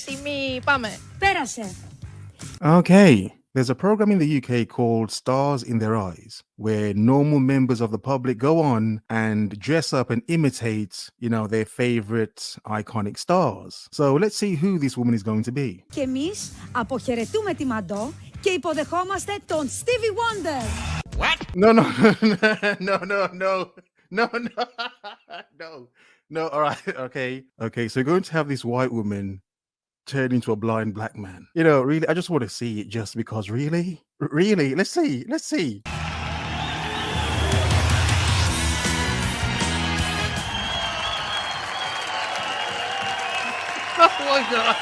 τιμή. Πάμε. Πέρασε. Okay. There's a program in the UK called Stars in Their Eyes, where normal members of the public go on and dress up and imitate, their favorite iconic stars. So let's see who this woman is going to be. Και εμείς αποχαιρετούμε τη Μαντό και υποδεχόμαστε τον Stevie Wonder. What? No. No. All right. Okay. So you're going to have this white woman turn into a blind black man. Really, I just want to see it just because, really? Let's see. Oh my God.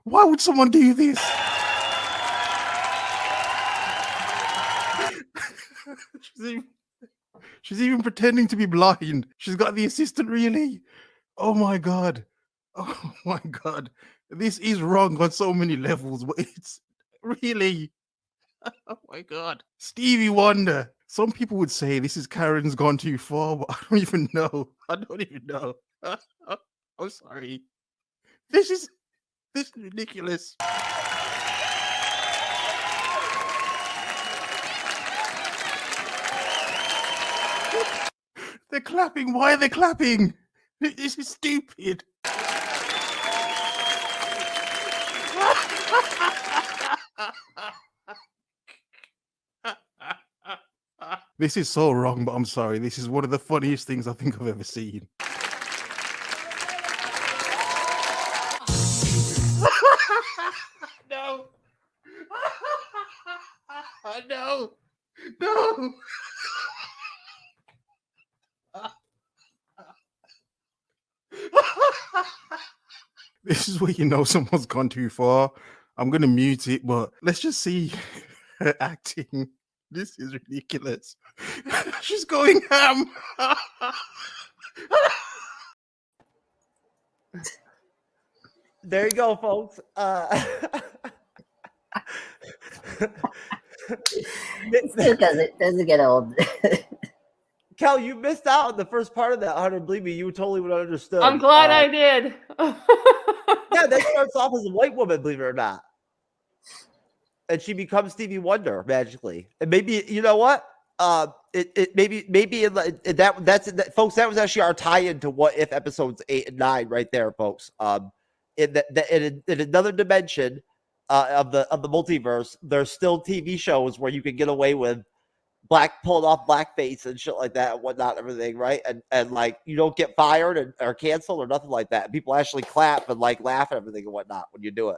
Why would someone do this? She's even pretending to be blind. She's got the assistant, really? Oh my God. This is wrong on so many levels, but it's really, oh my God. Stevie Wonder. Some people would say this is Karen's gone too far, but I don't even know. I'm sorry. This is ridiculous. They're clapping. Why are they clapping? This is stupid. This is so wrong, but I'm sorry. This is one of the funniest things I think I've ever seen. No. No. This is where someone's gone too far. I'm going to mute it, but let's just see her acting. This is ridiculous. She's going ham. There you go, folks. It doesn't get old. Cal, you missed out on the first part of that, Hunter. Believe me, you totally would have understood. I'm glad I did. Yeah, that starts off as a white woman, believe it or not. And she becomes Stevie Wonder magically. And maybe, you know what? Maybe that's folks, that was actually our tie-in to What If episodes 8 and 9 right there, folks. In another dimension of the multiverse, there's still TV shows where you can get away with pulling off blackface and shit like that and whatnot, everything, right? And like you don't get fired or canceled or nothing like that. People actually clap and like laugh and everything and whatnot when you do it.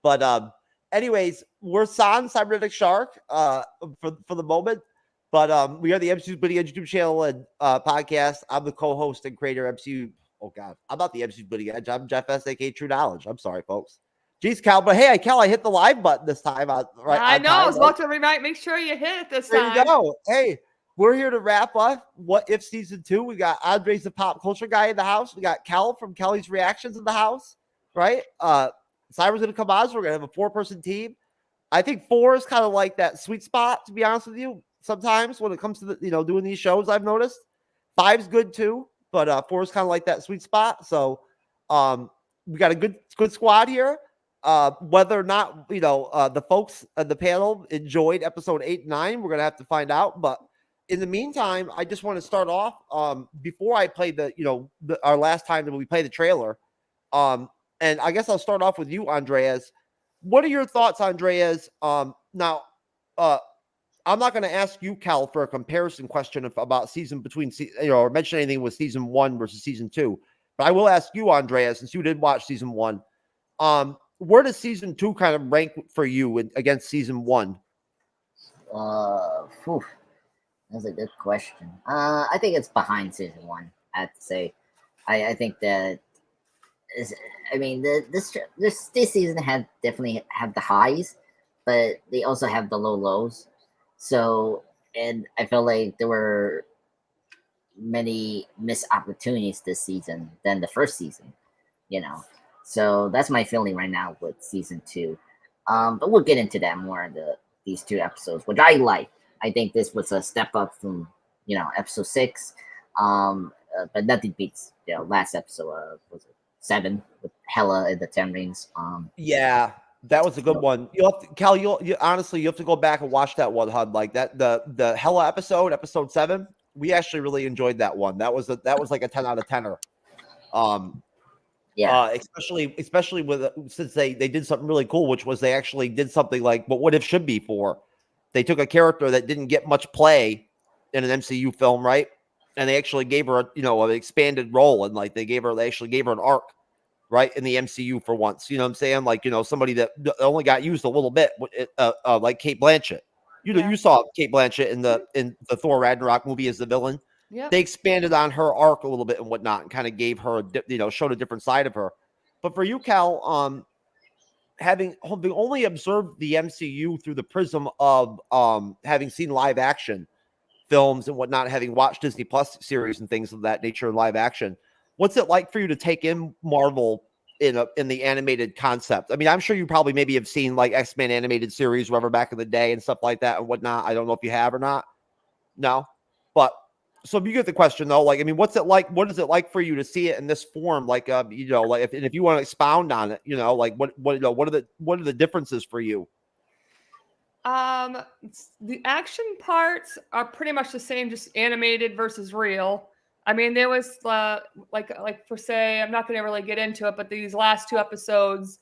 But anyways, we're on Cyberneticshark for the moment. But we are the MCU'S Bleeding Edge YouTube channel and podcast. I'm the co-host and creator MCU. Oh God, I'm not the MCU'S Bleeding Edge. I'm Jeff S, aka TrueKnowledge. I'm sorry, folks. Jeez, Cal, but hey, Cal, I hit the live button this time. I know. I was about to remind. Make sure you hit it this time. There you go. Hey, we're here to wrap up What If Season 2. We got Andres, the pop culture guy, in the house. We got Cal from Kelly's Reactions in the house, right? Cyber's going to come on, so we're going to have a 4-person team. I think 4 is kind of like that sweet spot, to be honest with you. Sometimes when it comes to doing these shows, I've noticed 5's good too, but 4 is kind of like that sweet spot. So we got a good squad here. Whether or not the folks at the panel enjoyed episode 8 and 9, we're gonna have to find out. But in the meantime, I just want to start off before I play our last time that we played the trailer. And I guess I'll start off with you, Andreas. What are your thoughts, Andreas? Now, I'm not going to ask you, Cal, for a comparison question about or mention anything with season 1 versus season 2. But I will ask you, Andreas, since you did watch season 1. Where does season 2 kind of rank for you against season 1? That's a good question. I think it's behind season 1. I have to say, I think that this season definitely have the highs, but they also have the lows. So, and I feel like there were many missed opportunities this season than the first season. So that's my feeling right now with season 2. But we'll get into that more in these 2 episodes, which I like. I think this was a step up from, episode 6. but nothing beats last episode. Was it 7 with Hela and the Ten Rings? Yeah, that was a good one. Cal, you honestly, you have to go back and watch that one, Hud. Like that, the Hela episode 7. We actually really enjoyed that one. That was like a 10 out of 10er. Especially with since they did something really cool, which was they actually did something like what if should be for. They took a character that didn't get much play in an MCU film, right? And they actually gave her an expanded role, and like they actually gave her an arc, right, in the MCU for once. You know what I'm saying? Like, somebody that only got used a little bit, like Kate Blanchett. You saw Kate Blanchett in the Thor Ragnarok movie as the villain. Yep. They expanded on her arc a little bit and whatnot, and kind of gave her, showed a different side of her. But for you, Cal, having only observed the MCU through the prism of having seen live action films and whatnot, having watched Disney Plus series and things of that nature in live action, what's it like for you to take in Marvel in the animated concept? I mean, I'm sure you probably maybe have seen like X-Men animated series, whatever, back in the day and stuff like that and whatnot. I don't know if you have or not. No, but so you get the question though. Like, I mean, what's it like? What is it like for you to see it in this form? Like, like if you want to expound on it, like what are the differences for you? The action parts are pretty much the same, just animated versus real. I mean, there was like for say, I'm not going to really get into it, but these last 2 episodes,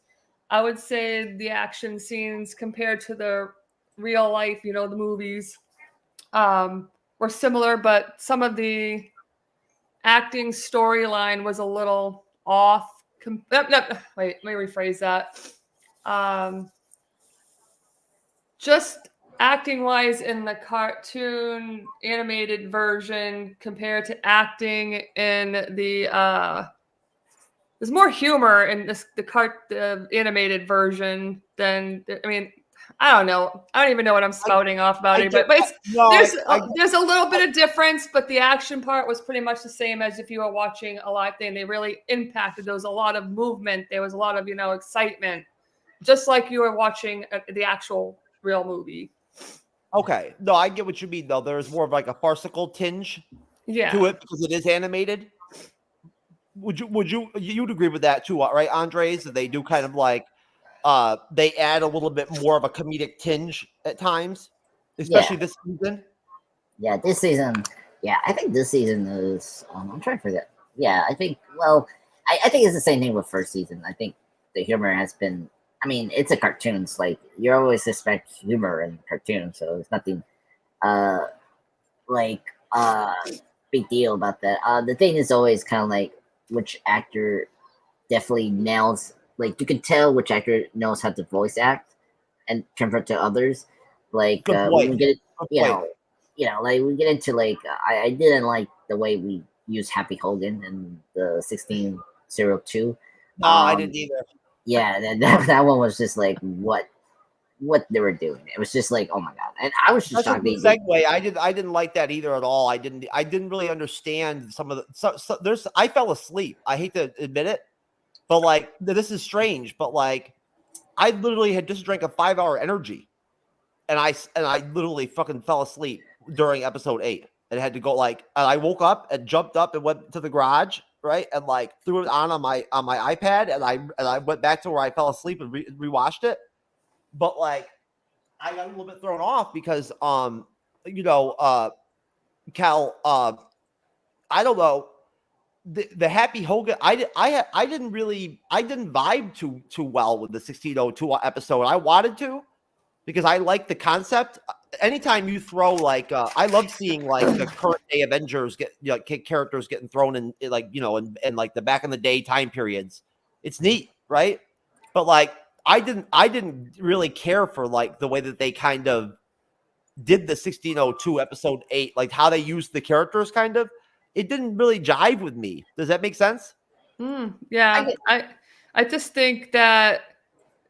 I would say the action scenes compared to the real life, the movies, were similar, but some of the acting storyline was a little off. Wait, let me rephrase that. Just acting wise in the cartoon animated version compared to acting in the there's more humor in the animated version than, I mean, I don't know. I don't even know what I'm spouting off about it, but there's a little bit of difference, but the action part was pretty much the same as if you were watching a live thing. They really impacted. There was a lot of movement. There was a lot of, excitement, just like you were watching the actual real movie. Okay. No, I get what you mean, though. There's more of like a farcical tinge to it because it is animated. You'd agree with that too, right, Andres? That they do kind of like they add a little bit more of a comedic tinge at times, especially this season. Yeah, this season. Yeah, I think this season is. I'm trying to forget. Yeah, I think. Well, I think it's the same thing with first season. I think the humor has been. I mean, it's a cartoon. It's like you always expect humor in cartoons, so it's nothing big deal about that. The thing is always kind of like which actor definitely nails. Like you can tell which actor knows how to voice act and compared to others. Like when we get like we get into like I didn't like the way we use Happy Hogan in the 1602. No, I didn't either. Yeah, that one was just like what they were doing. It was just like, oh my god, and I was just shocked. Segue. I didn't like that either at all. I didn't really understand some of the. I fell asleep. I hate to admit it, but like this is strange. But like, I literally had just drank a 5-hour energy, and I literally fucking fell asleep during episode 8 and had to go and I woke up and jumped up and went to the garage. Right, and like threw it on my iPad, and I went back to where I fell asleep and rewatched it. But like, I got a little bit thrown off because Cal, I don't know, the Happy Hogan. I didn't vibe too well with the 1602 episode. I wanted to because I like the concept. Anytime you throw like I love seeing like the current day Avengers get characters getting thrown in like and like the back in the day time periods. It's neat, right? But like I didn't really care for like the way that they kind of did the 1602 episode 8, like how they used the characters kind of. It didn't really jive with me. Does that make sense? Yeah. I just think that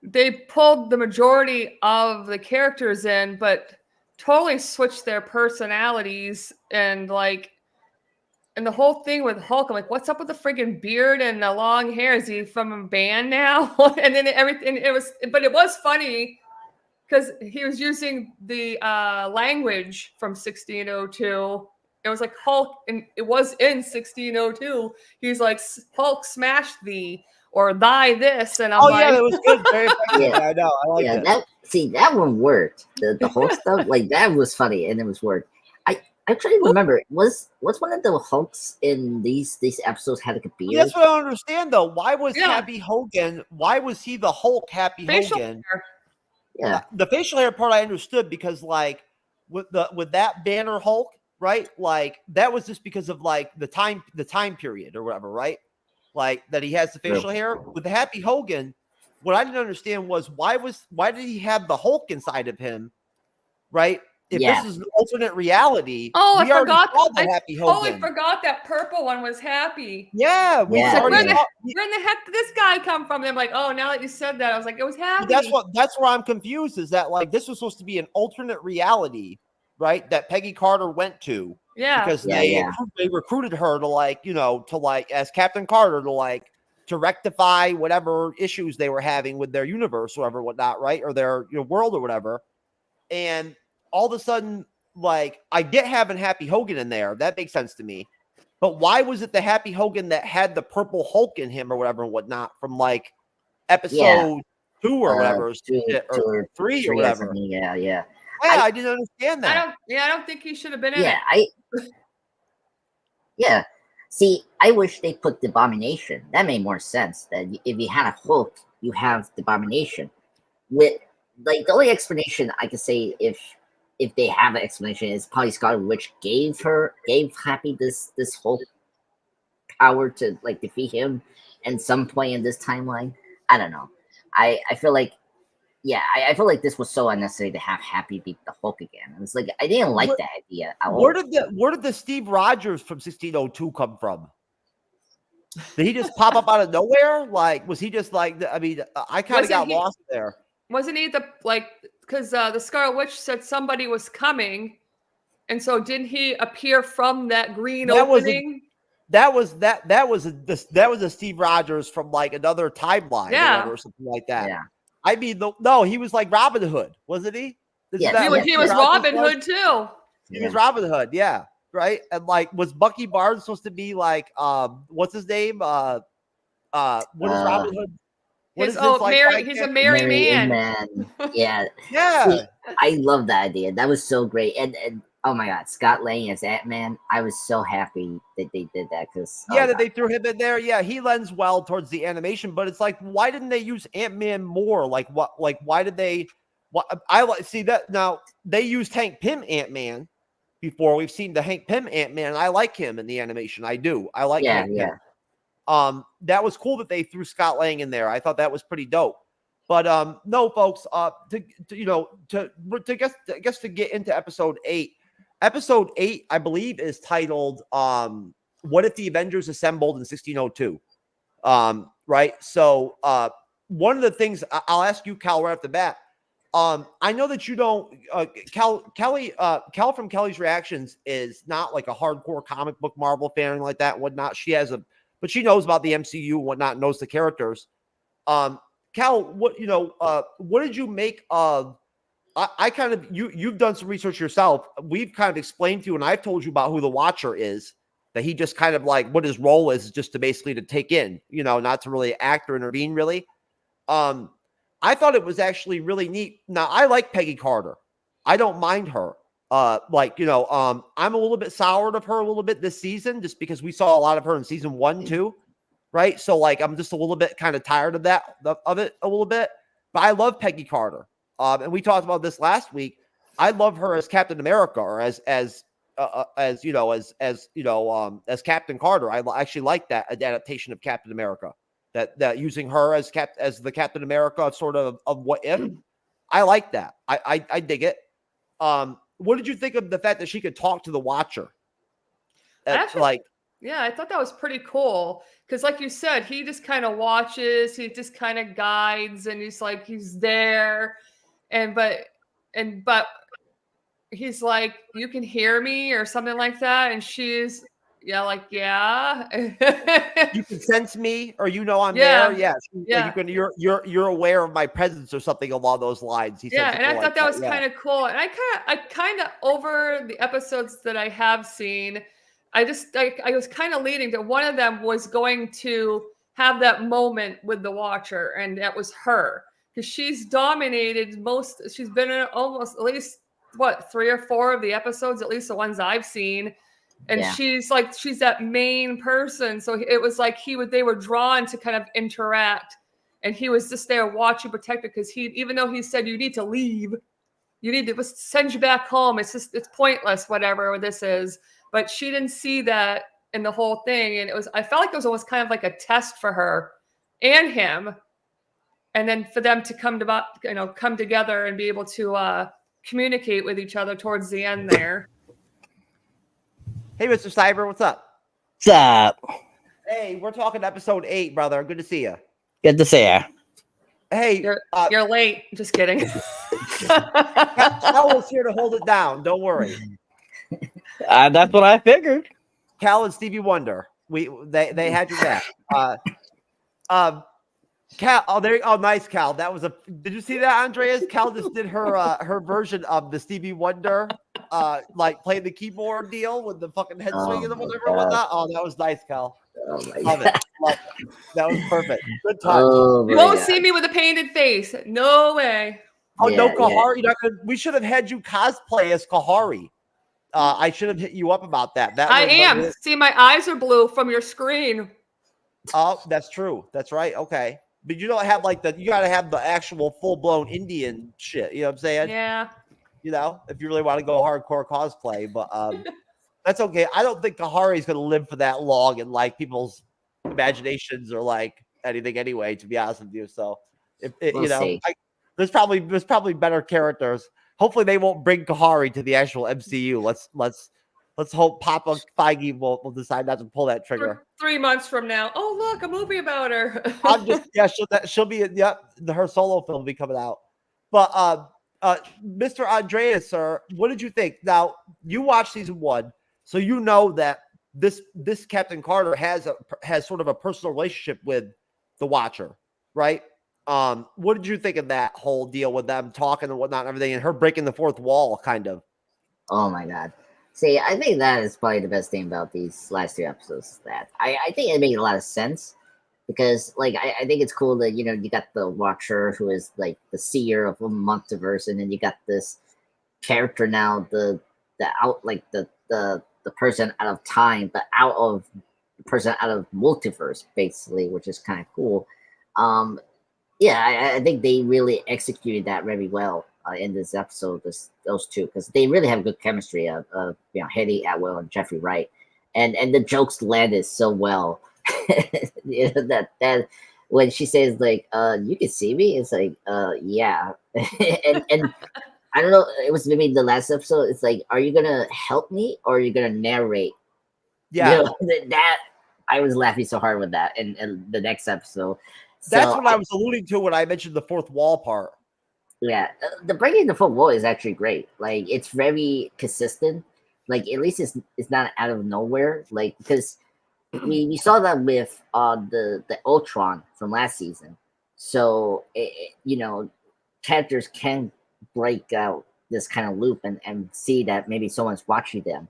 they pulled the majority of the characters in, but totally switched their personalities and the whole thing with Hulk. I'm like, what's up with the friggin' beard and the long hair? Is he from a band now? And then everything it was funny because he was using the language from 1602 it was like Hulk, and it was in 1602. He's like, Hulk smashed thee or thy this, and I'm Oh like, yeah, that was good. Very effective. Yeah. I know. I like Yeah, it. that one worked. The Hulk stuff, like that was funny and it was worked. I try to remember, was one of the Hulks in these episodes had like a beard? That's what I don't understand though. Why was Yeah. Happy Hogan? Why was he the Hulk Happy facial Hogan? hair. Yeah. The facial hair part I understood because like with that Banner Hulk, right? Like that was just because of like the time period or whatever, right? Like that he has the facial hair. With the Happy Hogan, what I didn't understand was why did he have the Hulk inside of him, right? If Yeah. this is an alternate reality, Oh, we I already forgot. saw the I Happy totally Hogan. forgot that purple one was Happy. Yeah, we Yeah, Like, already where, saw. where in the heck did this guy come from? And I'm like, oh, now that you said that, I was like, it was Happy. That's where I'm confused. Is that like this was supposed to be an alternate reality, right? That Peggy Carter went to, Yeah. because Yeah, they recruited her to like as Captain Carter to rectify whatever issues they were having with their universe or whatever, whatnot, right? Or their world or whatever. And all of a sudden, like I get having Happy Hogan in there, that makes sense to me. But why was it the Happy Hogan that had the purple Hulk in him or whatever and whatnot from like episode 2 or whatever, or 3 or whatever? Yeah. Yeah, I didn't understand that. I don't think he should have been in Yeah, it. yeah. See, I wish they put the Abomination. That made more sense. That if you had a Hulk, you have the Abomination. With like the only explanation I could say, if they have an explanation, is probably Scarlet Witch gave Happy this Hulk power to like defeat him at some point in this timeline. I don't know. I feel like, yeah, I feel like this was so unnecessary to have Happy beat the Hulk again. It's like I didn't like that idea at all. Where did the Steve Rogers from 1602 come from? Did he just pop up out of nowhere? Like, was he just like? I mean, I kind of got lost there. Wasn't he because the Scarlet Witch said somebody was coming, and so didn't he appear from that green opening? That was a Steve Rogers from like another timeline, or something like that. Yeah. I mean, no, he was like Robin Hood, wasn't he? He was Robin Hood too. He was Robin Hood, yeah, right. And like, was Bucky Barnes supposed to be like, what's his name? What is Robin Hood? He's a merry man. Yeah. Yeah. See, I love that idea. That was so great. And oh my God, Scott Lang as Ant-Man. I was so happy that they did that because that they threw him in there. Yeah, he lends well towards the animation, but it's like, why didn't they use Ant-Man more? Like what? Like why did they? See that now they used Hank Pym Ant-Man before. We've seen the Hank Pym Ant-Man, and I like him in the animation. I do. I like Hank Pym. That was cool that they threw Scott Lang in there. I thought that was pretty dope. But no, folks. To get into episode 8. Episode 8, I believe, is titled "What If the Avengers Assembled in 1602?" Right. So one of the things I'll ask you, Cal, right off the bat. I know that you don't. Cal from Kelly's Reactions is not like a hardcore comic book Marvel fan or like that and whatnot. But she knows about the MCU and whatnot, knows the characters. Cal, what did you make of? I kind of you've done some research yourself. We've kind of explained to you, and I've told you about who the Watcher is. That he just kind of like what his role is just to basically to take in, not to really act or intervene really. I thought it was actually really neat. Now I like Peggy Carter. I don't mind her. I'm a little bit soured of her a little bit this season just because we saw a lot of her in season 1 too. Right. So like I'm just a little bit kind of tired of it a little bit. But I love Peggy Carter. And we talked about this last week. I love her as Captain America or as Captain Carter. I actually like that adaptation of Captain America. That using her as the Captain America sort of What If. I like that. I dig it. What did you think of the fact that she could talk to the Watcher? I thought that was pretty cool because, like you said, he just kind of watches, he just kind of guides, and he's there, but he's like, you can hear me or something like that, and she's Yeah, like, yeah. You can sense me, or I'm Yeah. there. Yeah, Yeah. you're aware of my presence or something along those lines. He Yeah, says and I like thought that was yeah. kind of cool. And I kind of over the episodes that I have seen, I was kind of leading to one of them was going to have that moment with the Watcher, and that was her because she's dominated most. She's been in almost at least what 3 or 4 of the episodes, at least the ones I've seen. And Yeah. she's that main person. So it was like they were drawn to kind of interact. And he was just there watching, protected, because even though he said you need to leave, you need to send you back home. It's pointless, whatever this is. But she didn't see that in the whole thing, and I felt like it was almost kind of like a test for her and him, and then for them to come together and be able to communicate with each other towards the end there. Hey, Mr. Cyber, what's up? What's up? Hey, we're talking episode 8, brother. Good to see you. Good to see you. Hey, you're late. Just kidding. Cal was here to hold it down. Don't worry. That's what I figured. Cal and Stevie Wonder. They had your back. Cal. Oh, nice, Cal. That was Did you see that, Andreas? Cal just did her version of the Stevie Wonder, like playing the keyboard deal with the fucking head swing and whatever and whatnot. Oh, that was nice, Cal. Oh my Love God. it. Love it. That was perfect. Good touch. Oh, You won't see me with a painted face. No way. Oh, Yeah, no, Kahari. We should have had you cosplay as Kahari. I should have hit you up about that. I am. See, my eyes are blue from your screen. Oh, that's true. That's right. Okay. But you don't have you got to have the actual full blown Indian shit. You know what I'm saying? Yeah. If you really want to go hardcore cosplay, but that's okay. I don't think Kahari is going to live for that long in people's imaginations or anything anyway, to be honest with you. So We'll see. there's probably better characters. Hopefully they won't bring Kahari to the actual MCU. Let's hope Papa Feige will decide not to pull that trigger. 3 months from now. Oh, look, a movie about her. She'll be her solo film will be coming out. But Mr. Andreas, sir, what did you think? Now you watched season 1, so you know that this Captain Carter has sort of a personal relationship with the Watcher, right? What did you think of that whole deal with them talking and whatnot and everything, and her breaking the fourth wall, kind of? Oh my God. See, I think that is probably the best thing about these last 2 episodes. That I think it made a lot of sense because, I think it's cool that you got the Watcher who is the seer of a multiverse, and then you got this character now, the person out of time, but the person out of multiverse, basically, which is kind of cool. Yeah, I think they really executed that very well in this episode. Those two, because they really have good chemistry of Haley Atwell and Jeffrey Wright, and the jokes landed so well. that when she says you can see me, it's yeah, and I don't know, it was maybe the last episode. It's are you gonna help me or are you gonna narrate? Yeah, that I was laughing so hard with that in the next episode. That's what I was alluding to when I mentioned the fourth wall part. Yeah, the breaking the fourth wall is actually great. It's very consistent. At least it's not out of nowhere. Because we saw that with the Ultron from last season. So characters can break out this kind of loop and see that maybe someone's watching them.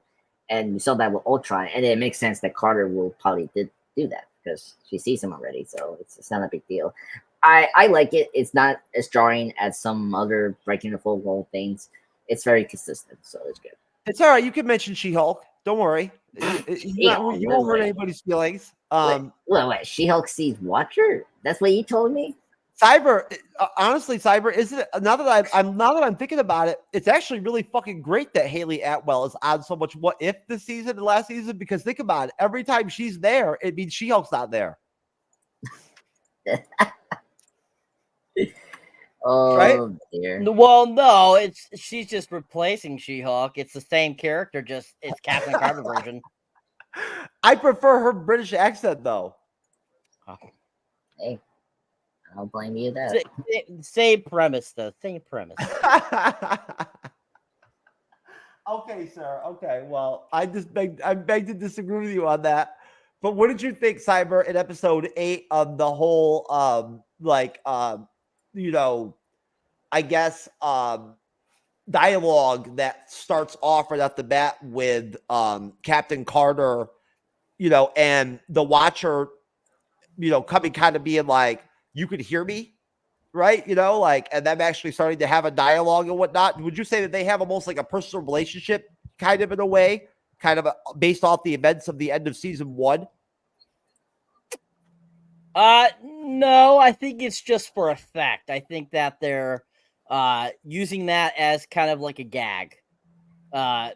And we saw that with Ultron, and it makes sense that Carter will probably do that because she sees him already. So it's not a big deal. I like it. It's not as jarring as some other breaking the fourth wall things. It's very consistent, so it's good. It's all right. You can mention She-Hulk. Don't worry. You won't hurt anybody's feelings. Wait. She-Hulk sees Watcher? That's what you told me? Cyber, honestly, Cyber, isn't it? Now that I'm thinking about it, it's actually really fucking great that Haley Atwell is on so much What If this season and last season, because think about it. Every time she's there, it means She-Hulk's not there. Oh, right? Dear. Well, no, she's just replacing She-Hulk. It's the same character, just it's Captain Carter version. I prefer her British accent, though. Hey, I don't blame you that. Same premise, though. Same premise. Okay, sir. Okay, well, I beg to disagree with you on that. But what did you think, Cyber, in episode 8 of the whole I guess dialogue that starts off right off the bat with Captain Carter, and the Watcher, coming kind of being like, you could hear me, right? And them actually starting to have a dialogue and whatnot. Would you say that they have almost like a personal relationship, kind of in a way, based off the events of the end of season 1? No, I think it's just for effect. I think that they're using that as kind of like a gag.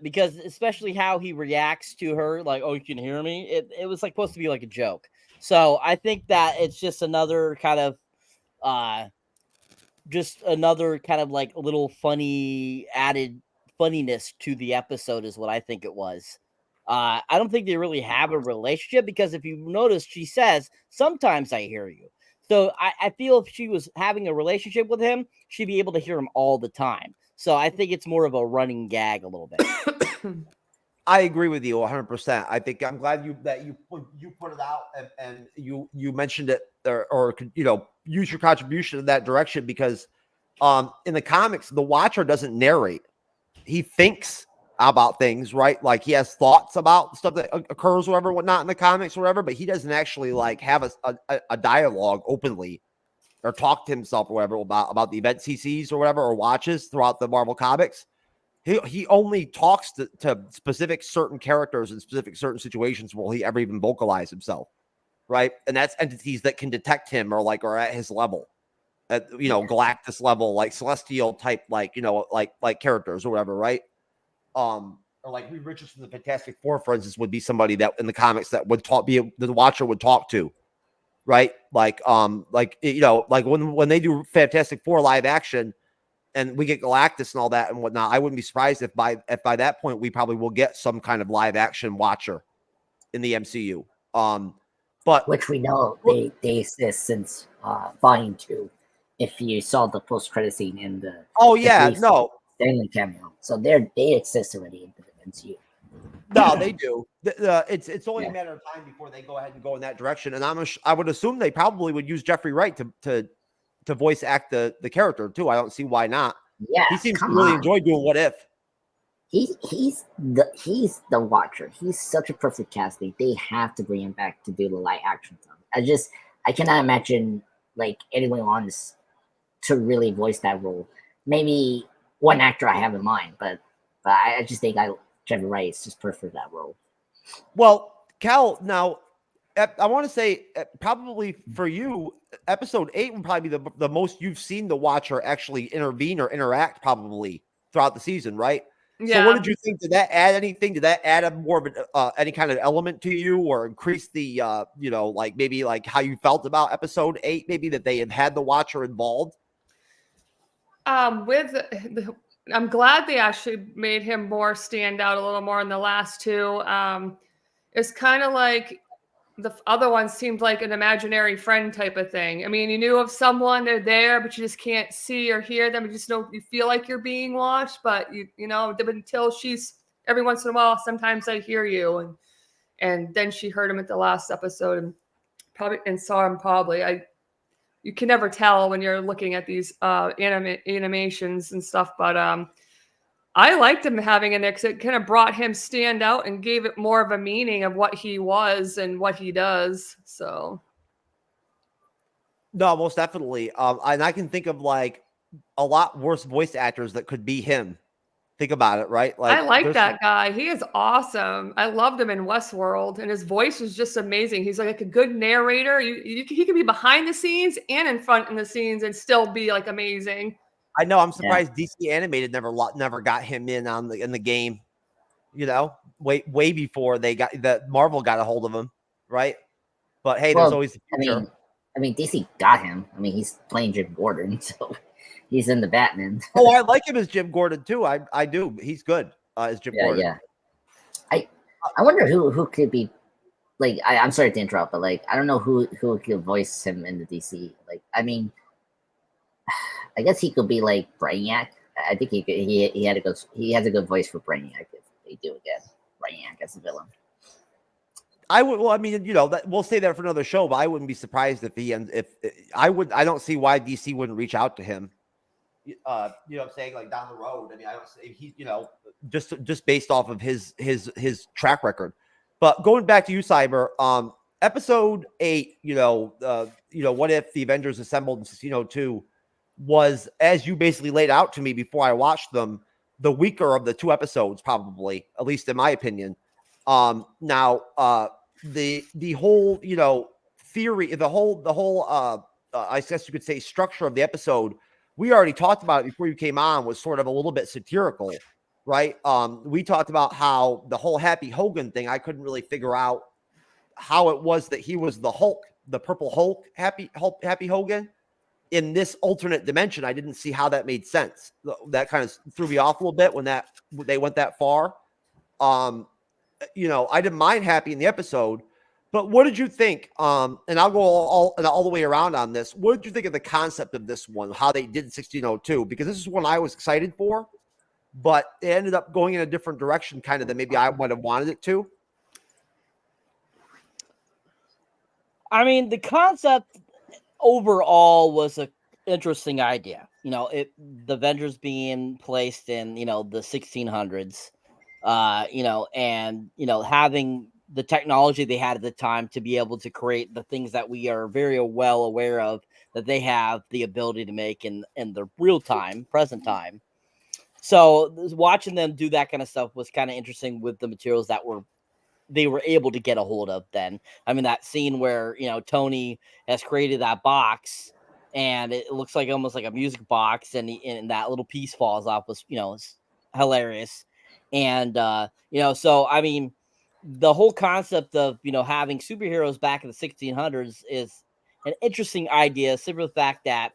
Because especially how he reacts to her, like, oh, you can hear me. It was like supposed to be like a joke. So I think that it's just another kind of like little funny added funniness to the episode is what I think it was. I don't think they really have a relationship because if you notice, she says, sometimes I hear you. So I feel if she was having a relationship with him, she'd be able to hear him all the time. So I think it's more of a running gag a little bit. I agree with you 100%. I think I'm glad you put it out and you mentioned it or use your contribution in that direction because in the comics, the Watcher doesn't narrate. He thinks about things, right? Like he has thoughts about stuff that occurs, whatever, whatnot in the comics, or whatever, but he doesn't actually like have a dialogue openly or talk to himself or whatever about the events he sees or whatever, or watches throughout the Marvel comics. He only talks to specific certain characters in specific certain situations will he ever even vocalize himself, right? And that's entities that can detect him or at his level, at Galactus level, like celestial type, like characters or whatever, right? Or like Reed Richards from the Fantastic Four, for instance, would be somebody that in the comics that would the Watcher would talk to, right? Like when they do Fantastic Four live action. And we get Galactus and all that and whatnot. I wouldn't be surprised if by that point we probably will get some kind of live action Watcher in the MCU. But which we know they exist since Volume 2. If you saw the post credit scene in the Stanley cameo, so they exist already in the MCU. No, they do. It's only a matter of time before they go ahead and go in that direction. And I would assume they probably would use Jeffrey Wright to voice act the character too. I don't see why not. Yeah, he seems to really enjoy doing What If. He's the Watcher. He's such a perfect casting. They have to bring him back to do the live action stuff. I cannot imagine like anyone wants to really voice that role. Maybe one actor I have in mind, but I just think Jeffrey Wright is just perfect for that role. Well, Cal, now I want to say probably for you, episode 8 would probably be the most you've seen the Watcher actually intervene or interact probably throughout the season, right? Yeah. So what did you think? Did that add anything? Did that add more of any kind of element to you or increase the, maybe like how you felt about episode 8, maybe that they had the Watcher involved? I'm glad they actually made him more stand out a little more in the last 2. It's kind of like the other one seemed like an imaginary friend type of thing. I mean, you knew of someone, they're there, but you just can't see or hear them. You just know you feel like you're being watched, but until she's every once in a while, sometimes I hear you. And then she heard him at the last episode and saw him probably. You can never tell when you're looking at these animations and stuff, but I liked him having an because it kind of brought him stand out and gave it more of a meaning of what he was and what he does. So, no, most definitely. And I can think of like a lot worse voice actors that could be him. Think about it, right? Like I like that guy. He is awesome. I loved him in Westworld, and his voice was just amazing. He's like a good narrator. He can be behind the scenes and in front in the scenes and still be like amazing. I know. I'm surprised DC Animated never got him in the game. Way before Marvel got a hold of him, right? But hey, there's always the future. I mean, DC got him. I mean, he's playing Jim Gordon, so he's in the Batman. Oh, I like him as Jim Gordon too. I do. He's good as Jim Gordon. Yeah. I wonder who could be like. I'm sorry to interrupt, but like I don't know who could voice him in the DC. Like, I mean, I guess he could be like Brainiac I think he had a good he has a good voice for Brainiac if they do again. Brainiac as a villain. I would. Well, I mean, you know, that we'll say that for another show, but I wouldn't be surprised if he ends. If I would, I don't see why DC wouldn't reach out to him. You know what I'm saying? Like down the road. I mean, I don't see he, you know, just based off of his track record. But going back to you, Cyber, episode 8, you know, what if the Avengers Assembled in 1602 was, as you basically laid out to me before I watched them, the weaker of the 2 episodes, probably, at least in my opinion. Now, the whole, you know, theory, the whole I guess you could say structure of the episode, we already talked about it before you came on, was sort of a little bit satirical, right? We talked about how the whole Happy Hogan thing, I couldn't really figure out how it was that he was the Hulk, the Purple Hulk, Happy Hogan. In this alternate dimension, I didn't see how that made sense. That kind of threw me off a little bit when they went that far. You know, I didn't mind Happy in the episode, but what did you think? And I'll go all the way around on this. What did you think of the concept of this one, how they did 1602? Because this is one I was excited for, but it ended up going in a different direction kind of than maybe I would have wanted it to. I mean, the concept overall was an interesting idea. You know, the Avengers being placed in, you know, the 1600s, you know, and, you know, having the technology they had at the time to be able to create the things that we are very well aware of that they have the ability to make in the real time, present time. So watching them do that kind of stuff was kind of interesting with the materials that they were able to get a hold of then. I mean, that scene where, you know, Tony has created that box and it looks like almost like a music box and that little piece falls off was, you know, it's hilarious. And, you know, so, I mean, the whole concept of, you know, having superheroes back in the 1600s is an interesting idea, simply the fact that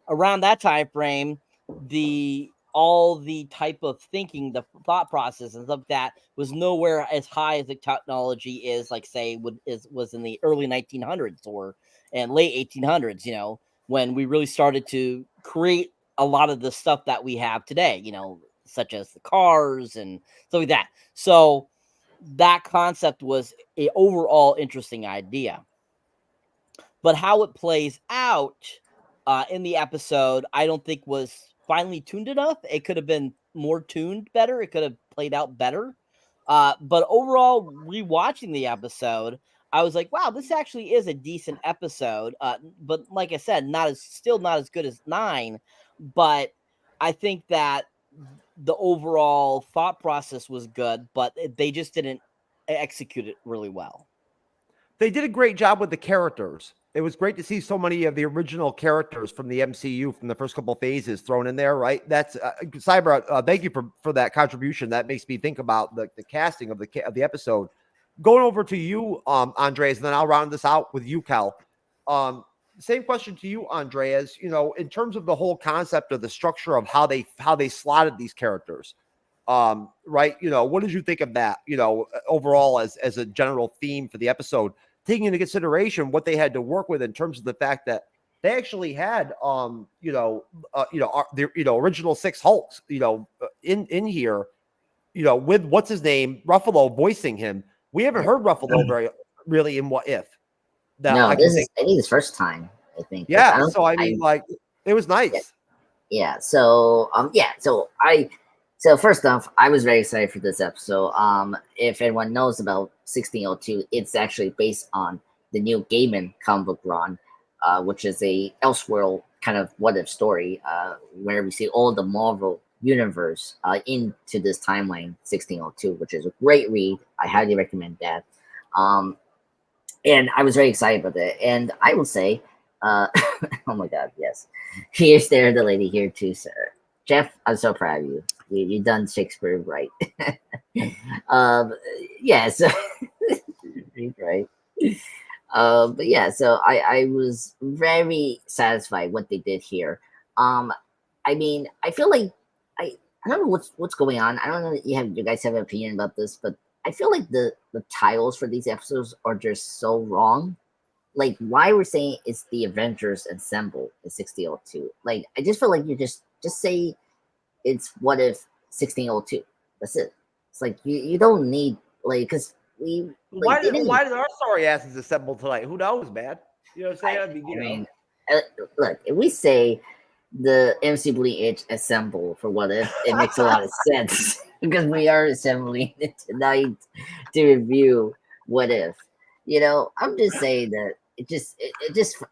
around that time frame, all the type of thinking, the thought process and stuff like that was nowhere as high as the technology is, like say was in the early 1900s or and late 1800s, you know, when we really started to create a lot of the stuff that we have today, you know, such as the cars and stuff like that. So that concept was a overall interesting idea, but how it plays out in the episode, I don't think was finely tuned enough. It could have been more tuned better. It could have played out better. But overall, rewatching the episode, I was like, wow, this actually is a decent episode. But like I said, still not as good as 9. But I think that the overall thought process was good, but they just didn't execute it really well. They did a great job with the characters. It was great to see so many of the original characters from the MCU from the first couple of phases thrown in there, right? That's Cyber. Thank you for that contribution. That makes me think about the casting of the episode. Going over to you, Andres, and then I'll round this out with you, Cal. Same question to you, Andreas. You know, in terms of the whole concept of the structure of how they slotted these characters, right? You know, what did you think of that? You know, overall as a general theme for the episode, taking into consideration what they had to work with in terms of the fact that they actually had, the original 6 Hulks, you know, in here, you know, with what's his name, Ruffalo voicing him. We haven't heard Ruffalo very really in What If. I think it's first time. I think. Yeah. So I mean, like, it was nice. Yeah. So So first off, I was very excited for this episode. If anyone knows about 1602, it's actually based on the Neil Gaiman comic book run, which is a Elseworld kind of what-if story, where we see all the Marvel universe into this timeline, 1602, which is a great read. I highly recommend that. And I was very excited about it. And I will say, oh my God, yes. Here's the lady here too, sir. Jeff, I'm so proud of you. You done Shakespeare right. Yeah, so right. But yeah, so I was very satisfied what they did here. I mean, I feel like I don't know what's going on. I don't know if you guys have an opinion about this, but I feel like the titles for these episodes are just so wrong. Like, why we're saying it's the Avengers Assembled in 1602. Like, I just feel like you just say it's what if 1602. That's it. It's like you don't need like because we Why like, they didn't. why does our sorry asses assemble tonight? Who knows, man? You know what I'm saying? I mean, look, if we say the MCU'S assemble for what if, it makes a lot of sense because we are assembling it tonight to review what if. You know, I'm just saying that it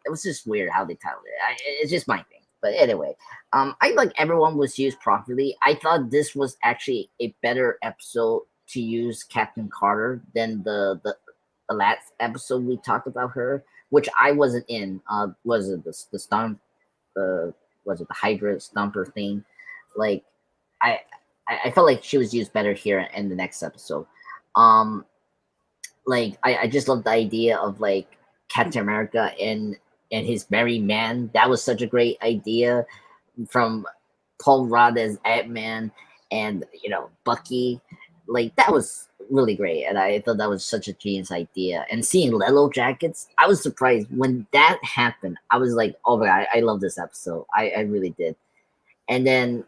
was just weird how they titled it. It's just my thing. But anyway, I like everyone was used properly. I thought this was actually a better episode to use Captain Carter than the last episode we talked about her, which I wasn't in. Was it the stomp? Was it the Hydra Stomper thing? Like, I felt like she was used better here in the next episode. Like I just love the idea of like Captain America and his merry man. That was such a great idea from Paul Rudd as Ant-Man and Bucky. Like that was really great, and I thought that was such a genius idea. And seeing Lelo jackets, I was surprised when that happened. I was like, oh my god, I love this episode. I really did. And then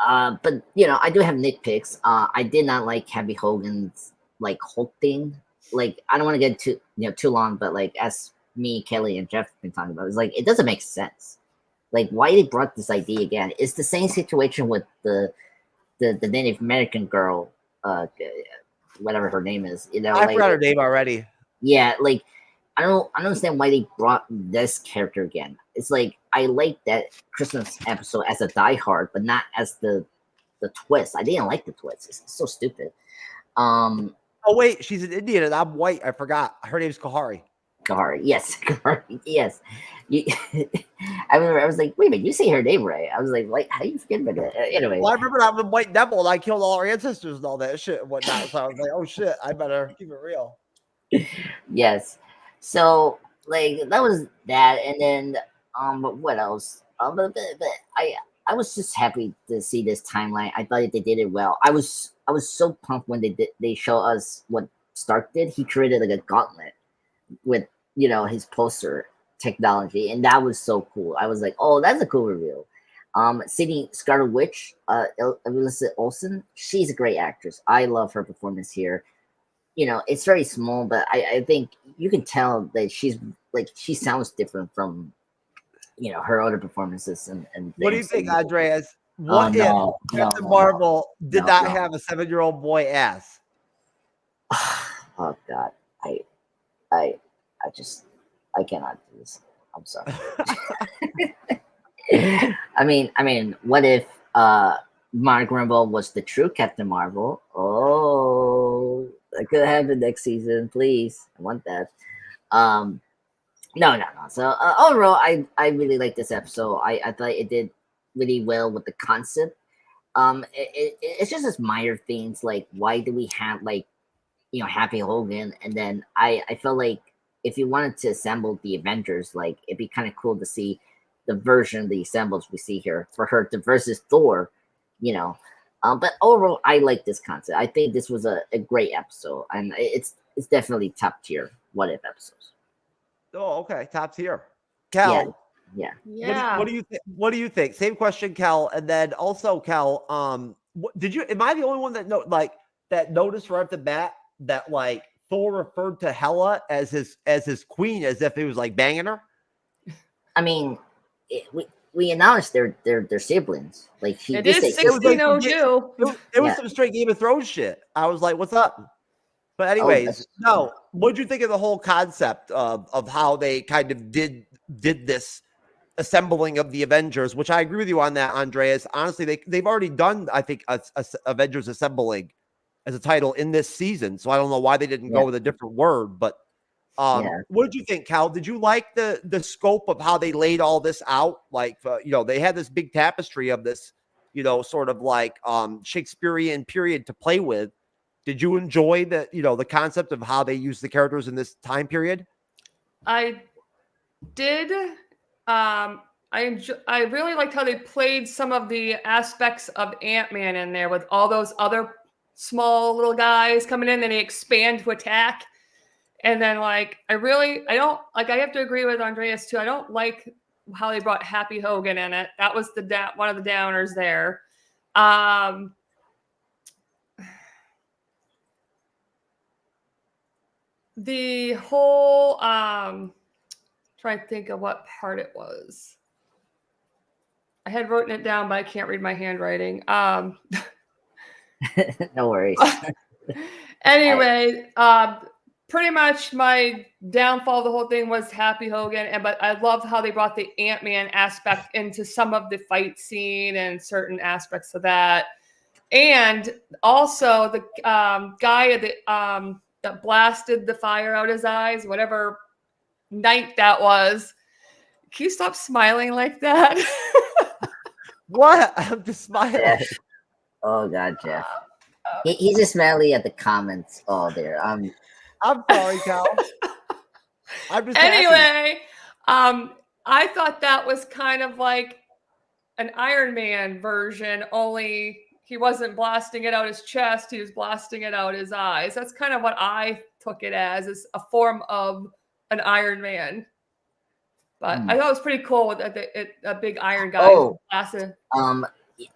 but I do have nitpicks. I did not like Happy Hogan's like Hulk thing. Like I don't want to get too long, but like as me, Kelly, and Jeff have been talking about, it's like it doesn't make sense. Like why they brought this idea again? It's the same situation with the Native American girl, whatever her name is. I forgot her name already. Yeah, like I don't understand why they brought this character again. It's like I like that Christmas episode as a diehard, but not as the twist. I didn't like the twist. It's so stupid. Oh wait, she's an Indian and I'm white. I forgot. Her name's Kahari. Kahari, yes, Kahari, yes. I remember I was like, wait a minute, you say her name right? I was like, how do you forget about that? Anyway, well, I remember that with White Devil and I killed all our ancestors and all that shit and whatnot. So I was like, oh shit, I better keep it real. Yes. So like that was that, and then what else? But I was just happy to see this timeline. I thought they did it well. I was so pumped when they show us what Stark did. He created like a gauntlet with his poster technology, and that was so cool. I was like, oh, that's a cool reveal. Seeing Scarlet Witch, Elizabeth Olsen, she's a great actress. I love her performance here. It's very small, but I think you can tell that she sounds different from her other performances and what do you think, Andreas? What if Captain Marvel did not have a 7-year-old boy ass? Oh god, I cannot do this. I'm sorry. I mean, what if Mark Ruffalo was the true Captain Marvel? Oh, that could happen next season, please. I want that. No. So overall, I really like this episode. I thought it did really well with the concept. It's just this minor things like why do we have Happy Hogan, and then I felt like if you wanted to assemble the Avengers, like it'd be kind of cool to see the version of the assembles we see here for her to versus Thor, but overall I like this concept. I think this was a great episode, and it's definitely top tier what if episodes. Oh, okay, top tier. Cal, yeah. What do you think? What do you think? Same question, Cal, and then also Cal. Am I the only one that noticed right off the bat that like Thor referred to Hela as his queen as if he was like banging her? I mean, we announced they're siblings. Like it is 1602. It was some straight Game of Thrones shit. I was like, "What's up?" But anyways, what did you think of the whole concept of how they kind of did this assembling of the Avengers? Which I agree with you on that, Andreas. Honestly, they've already done, I think, a Avengers Assembling as a title in this season. So I don't know why they didn't go with a different word. But what did you think, Cal? Did you like the scope of how they laid all this out? Like, they had this big tapestry of this, sort of like Shakespearean period to play with. Did you enjoy the concept of how they use the characters in this time period? I did. I really liked how they played some of the aspects of Ant-Man in there with all those other small little guys coming in and they expand to attack. And then I have to agree with Andreas too. I don't like how they brought Happy Hogan in it. That was one of the downers there. The whole trying to think of what part it was. I had written it down, but I can't read my handwriting. No worries. Anyway, pretty much my downfall of the whole thing was Happy Hogan, but I loved how they brought the Ant-Man aspect into some of the fight scene and certain aspects of that. And also the guy that blasted the fire out his eyes, whatever night that was. Can you stop smiling like that? What? I'm just smiling. Jeff. Oh God, Jeff. He's just smiling at the comments. Oh, there. I'm sorry, Cal. I'm just anyway. I thought that was kind of like an Iron Man version, only he wasn't blasting it out his chest; he was blasting it out his eyes. That's kind of what I took it as, is a form of an Iron Man. But I thought it was pretty cool with a big iron guy. Oh, blasting.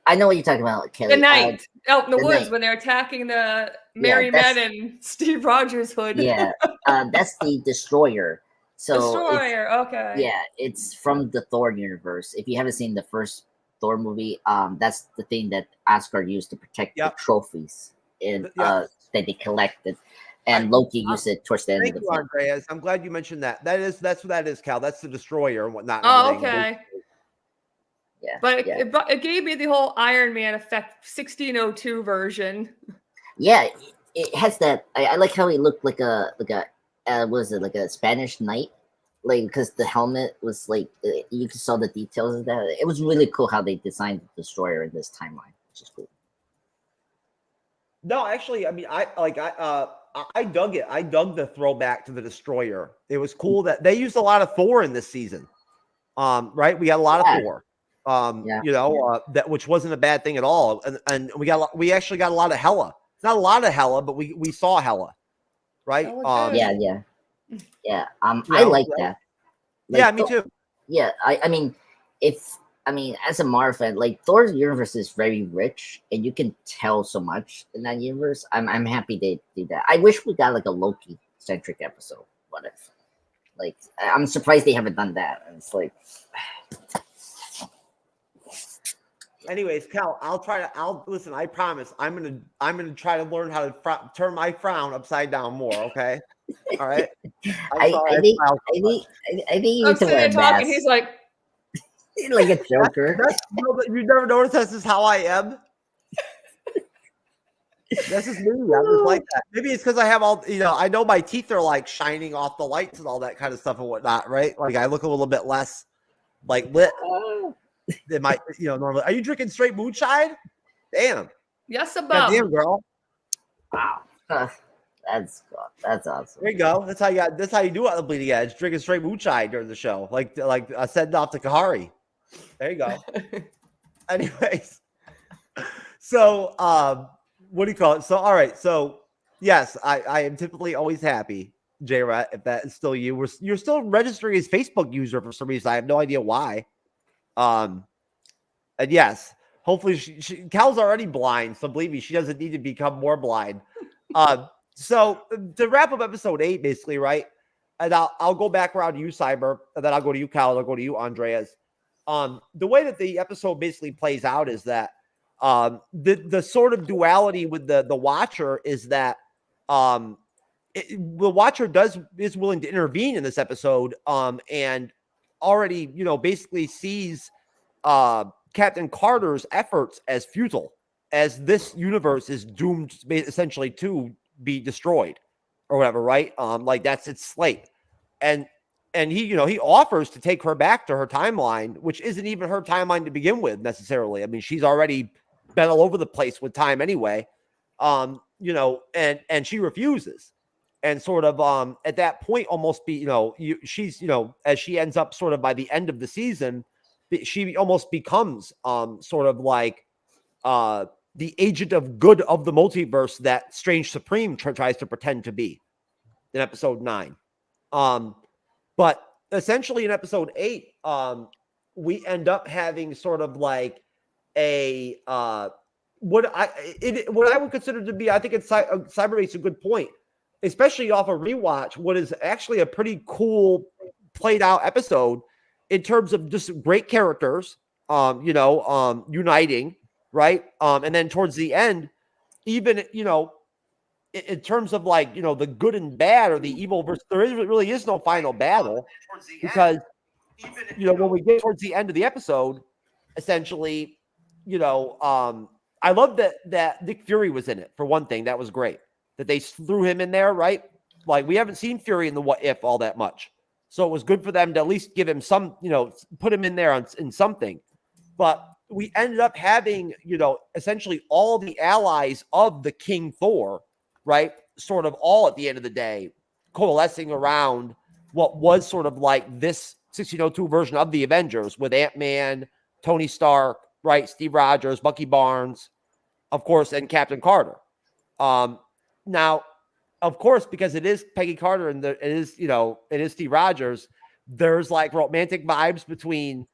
I know what you're talking about, Kelly. The night out in the woods night. when they're attacking the Merry Men and Steve Rogers' hood. Yeah, that's the Destroyer. So Destroyer, okay. Yeah, it's from the Thor universe. If you haven't seen the first Thor movie, that's the thing that Asgard used to protect the trophies that they collected. And Loki used it towards the end of the film. Andreas. I'm glad you mentioned that. That's what that is, Cal. That's the Destroyer and whatnot. Oh, okay. Yeah, but it gave me the whole Iron Man effect 1602 version. Yeah, it has that. I like how he looked like a was it like a Spanish knight? Like, because the helmet was like you saw the details of that. It was really cool how they designed the Destroyer in this timeline, which is cool. No, actually, I mean, I dug it. I dug the throwback to the Destroyer. It was cool that they used a lot of Thor in this season. Right? We got a lot of Thor. That which wasn't a bad thing at all. And we actually got a lot of Hela. Not a lot of Hela, but we saw Hela. Right? Yeah. I like that. Like, yeah, me too. Yeah, I mean, as a Marvel fan, like Thor's universe is very rich, and you can tell so much in that universe. I'm happy they did that. I wish we got like a Loki centric episode. What if? Like, I'm surprised they haven't done that. And it's like, anyways, Cal, I'll listen. I promise. I'm gonna try to learn how to turn my frown upside down more. Okay. All right. I think you need to wear a mask. He's like a Joker. You never noticed this is how I am. This is me. I'm just like that. Maybe it's because I have all, I know my teeth are like shining off the lights and all that kind of stuff and whatnot, right? Like I look a little bit less like lit than my, normally. Are you drinking straight moonshine? Damn. Yes, about. Damn, girl. Wow. That's awesome. There you go. That's how you do it on the Bleeding Edge. Drinking straight moonshine during the show, like sending off to Kahari. There you go. Anyways, so what do you call it? So all right. So yes, I am typically always happy, J-Rat, if that is still you. You're still registering as Facebook user for some reason. I have no idea why. And yes, hopefully Cal's already blind, so believe me, she doesn't need to become more blind. So to wrap up episode 8, basically, right? And I'll go back around to you, Cyber, and then I'll go to you, Cal, and I'll go to you, Andreas. The way that the episode basically plays out is that the sort of duality with the Watcher is that the Watcher is willing to intervene in this episode, and already basically sees Captain Carter's efforts as futile, as this universe is doomed essentially to be destroyed or whatever, right? Like that's its slate, and he offers to take her back to her timeline, which isn't even her timeline to begin with necessarily. I mean, she's already been all over the place with time anyway, and she refuses, and sort of at that point almost she's as she ends up sort of by the end of the season, she almost becomes sort of like the agent of good of the multiverse that Strange Supreme tries to pretend to be in episode 9. But essentially in episode 8, we end up having sort of like a what I would consider to be, I think it's Cyberbait's a good point, especially off a rewatch. What is actually a pretty cool played out episode in terms of just great characters, uniting, right? And then towards the end, even in terms of like the good and bad or the evil versus, really is no final battle because when we get towards the end of the episode, essentially, I love that Nick Fury was in it for one thing. That was great that they threw him in there, right? Like we haven't seen Fury in the What If all that much, so it was good for them to at least give him some, put him in there in something. But we ended up having, essentially all the allies of the King Thor, right? Sort of all at the end of the day coalescing around what was sort of like this 1602 version of the Avengers with Ant-Man, Tony Stark, right? Steve Rogers, Bucky Barnes, of course, and Captain Carter. Now, of course, because it is Peggy Carter and it is Steve Rogers, there's like romantic vibes between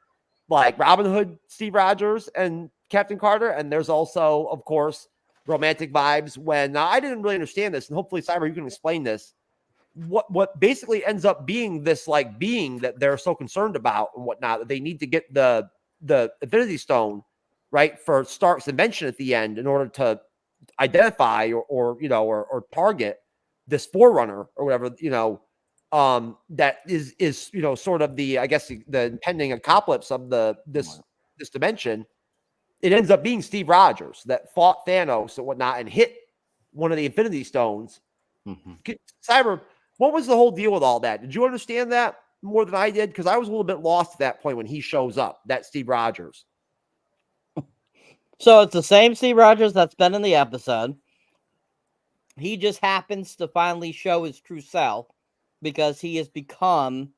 like Robin Hood, Steve Rogers, and Captain Carter. And there's also, of course, romantic vibes when I didn't really understand this. And hopefully, Cyber, you can explain this. What basically ends up being this like being that they're so concerned about and whatnot, that they need to get the Infinity Stone, right, for Stark's invention at the end in order to identify or target this Forerunner or whatever, that is sort of the, I guess, the impending apocalypse of this dimension. It ends up being Steve Rogers that fought Thanos and whatnot and hit one of the Infinity Stones. Cyber, what was the whole deal with all that? Did you understand that more than I did? Because I was a little bit lost at that point when he shows up, that Steve Rogers. So it's the same Steve Rogers that's been in the episode. He just happens to finally show his true self because he has become,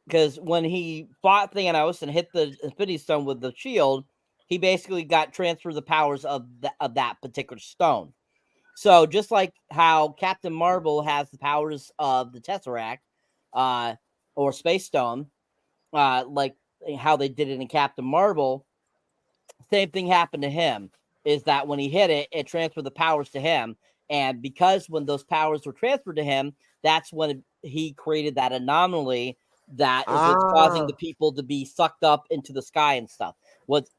because when he fought Thanos and hit the Infinity Stone with the shield, he basically got transferred the powers of that particular stone. So just like how Captain Marvel has the powers of the Tesseract, or Space Stone, like how they did it in Captain Marvel, same thing happened to him. Is that when he hit it, it transferred the powers to him, and because when those powers were transferred to him, that's when he created that anomaly that is what's causing the people to be sucked up into the sky and stuff.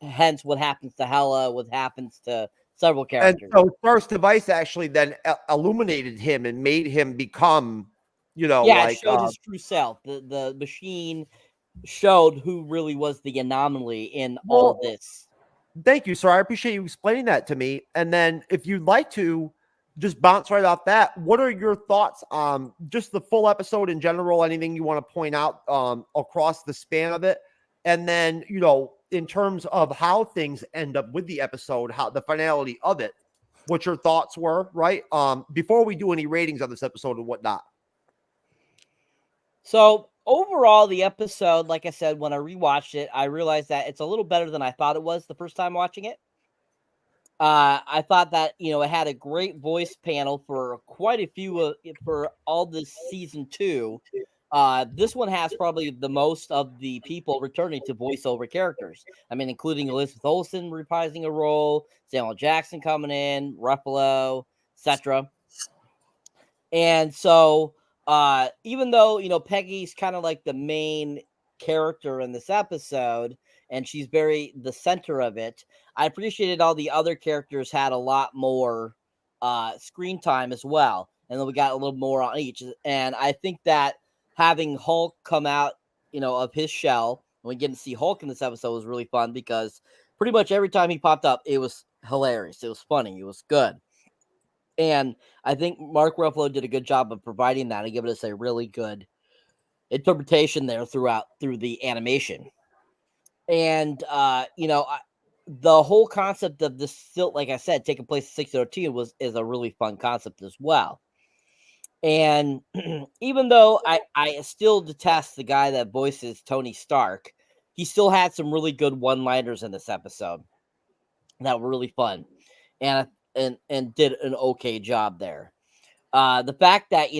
Hence what happens to Hela, what happens to several characters. And so Stark's device actually then illuminated him and made him become, it showed his true self. The machine showed who really was the anomaly in all this. Thank you, sir. I appreciate you explaining that to me. And then if you'd like to just bounce right off that, what are your thoughts on just the full episode in general? Anything you want to point out across the span of it? And then, in terms of how things end up with the episode, how the finality of it, what your thoughts were, right? Before we do any ratings on this episode and whatnot. So overall, the episode, like I said, when I rewatched it, I realized that it's a little better than I thought it was the first time watching it. I thought that, it had a great voice panel for quite a few, for all this season 2. This one has probably the most of the people returning to voiceover characters. I mean, including Elizabeth Olsen reprising a role, Samuel Jackson coming in, Ruffalo, etc. And so, even though, Peggy's kind of like the main character in this episode, and she's very the center of it, I appreciated all the other characters had a lot more screen time as well. And then we got a little more on each. And I think that having Hulk come out, of his shell, and we get to see Hulk in this episode was really fun because pretty much every time he popped up, it was hilarious. It was funny. It was good. And I think Mark Ruffalo did a good job of providing that and giving us a really good interpretation there through the animation. And, the whole concept of this still, like I said, taking place in 1602 is a really fun concept as well. And even though I still detest the guy that voices Tony Stark, he still had some really good one-liners in this episode that were really fun, and did an okay job there. The fact that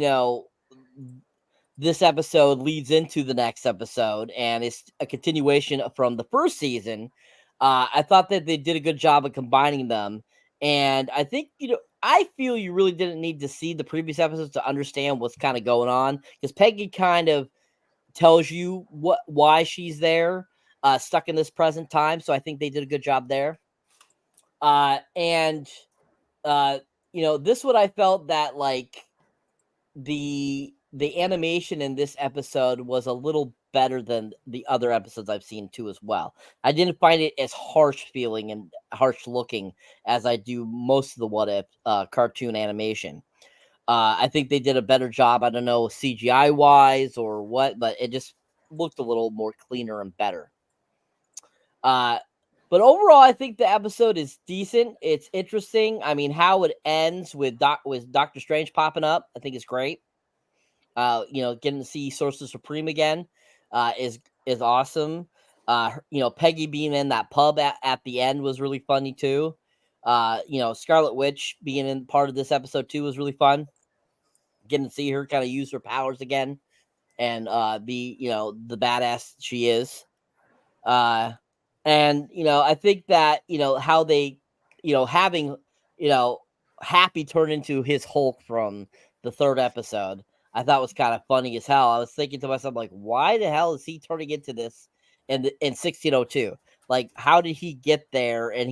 this episode leads into the next episode, and it's a continuation from the first season. I thought that they did a good job of combining them, and I think I feel you really didn't need to see the previous episodes to understand what's kind of going on, because Peggy kind of tells you why she's there, stuck in this present time. So I think they did a good job there. And this what I felt that like the animation in this episode was a little better than the other episodes I've seen too as well. I didn't find it as harsh feeling and harsh looking as I do most of the What If cartoon animation. I think they did a better job. I don't know CGI wise or what, but it just looked a little more cleaner and better. But overall, I think the episode is decent. It's interesting. I mean, how it ends with Doctor Strange popping up, I think is great. Getting to see Sorcerer Supreme again is awesome. Peggy being in that pub at the end was really funny too. Scarlet Witch being in part of this episode too was really fun. Getting to see her kind of use her powers again and be, the badass she is. And, I think that, how they, having, Happy turn into his Hulk from the third episode, I thought was kind of funny as hell. I was thinking to myself, like, why the hell is he turning into this in 1602? Like, how did he get there? And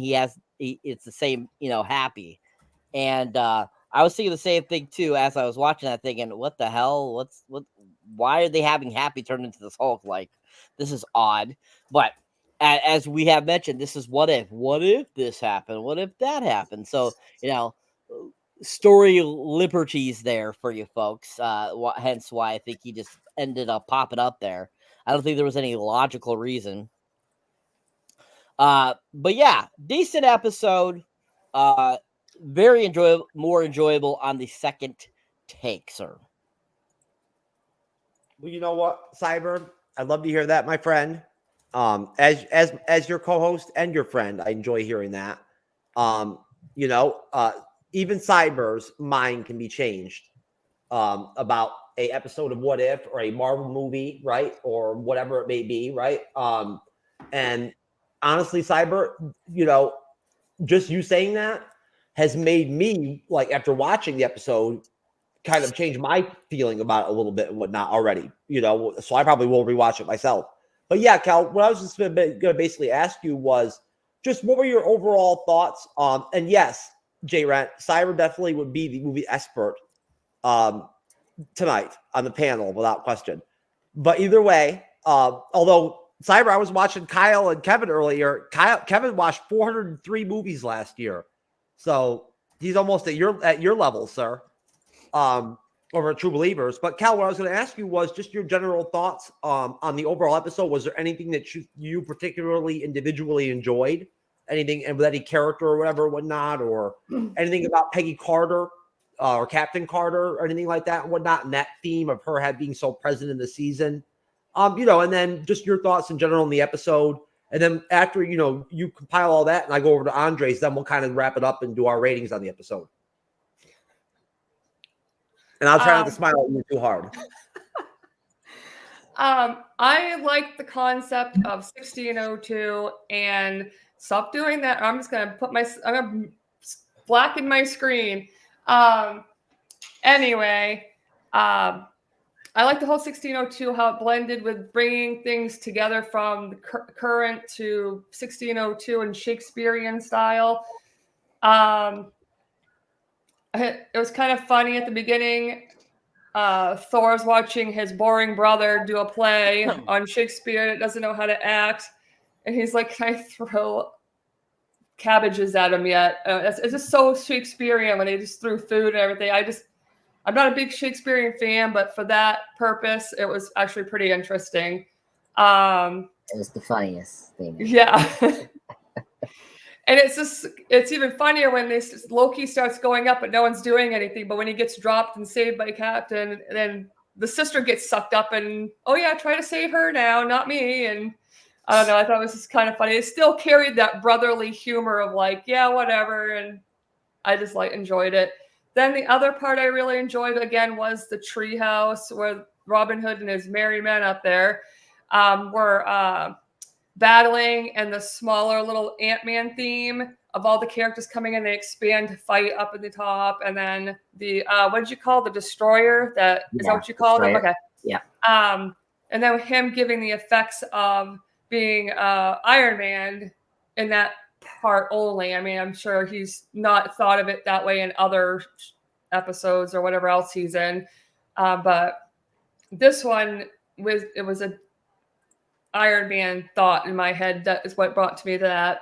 it's the same, Happy. And I was thinking the same thing too as I was watching that, thinking, what the hell? Why are they having Happy turn into this Hulk? Like, this is odd. But as we have mentioned, this is what if. What if this happened? What if that happened? So, story liberties there for you folks. Hence why I think he just ended up popping up there. I don't think there was any logical reason. But yeah, decent episode. Very enjoyable, more enjoyable on the second take, sir. Well, you know what, Cyber? I'd love to hear that, my friend. As your co-host and your friend, I enjoy hearing that. Even Cyber's mind can be changed about a episode of What If or a Marvel movie, right? Or whatever it may be, right? And honestly, Cyber, just you saying that has made me, like, after watching the episode, kind of change my feeling about it a little bit and whatnot already, so I probably will rewatch it myself. But yeah, Cal, what I was just going to basically ask you was just what were your overall thoughts on, and yes, J-Rent, Cyber definitely would be the movie expert tonight on the panel without question. But either way, although Cyber, I was watching Kyle and Kevin earlier. Kevin watched 403 movies last year. So he's almost at your level, sir, over at True Believers. But Cal, what I was going to ask you was just your general thoughts on the overall episode. Was there anything that you particularly individually enjoyed? Anything with any character or whatever, whatnot, or anything about Peggy Carter or Captain Carter or anything like that and whatnot, and that theme of her being so present in the season? And then just your thoughts in general on the episode. And then after, you compile all that and I go over to Andres, then we'll kind of wrap it up and do our ratings on the episode. And I'll try not to smile at you too hard. I like the concept of 1602 and stop doing that. I'm just going to blacken my screen. Anyway, I like the whole 1602, how it blended with bringing things together from the current to 1602 and Shakespearean style. It was kind of funny at the beginning. Thor's watching his boring brother do a play on Shakespeare that doesn't know how to act. And he's like, can I throw cabbages at him yet? It's just so Shakespearean when they just threw food and everything. I'm not a big Shakespearean fan, but for that purpose, it was actually pretty interesting. It was the funniest thing. Yeah. And it's even funnier when Loki starts going up, but no one's doing anything. But when he gets dropped and saved by Captain, then the sister gets sucked up and, oh yeah, try to save her now, not me. And I don't know, I thought it was just kind of funny. It still carried that brotherly humor of like, yeah, whatever. And I just enjoyed it. Then the other part I really enjoyed again was the treehouse where Robin Hood and his merry men up there were battling, and the smaller little Ant-Man theme of all the characters coming in, they expand to fight up at the top, and then the what did you call the destroyer? Is that what you called him? Okay. Yeah. And then him giving the effects of being Iron Man in that part only. I mean, I'm sure he's not thought of it that way in other episodes or whatever else he's in, but this one was a Iron Man thought in my head. That is what brought to me to that.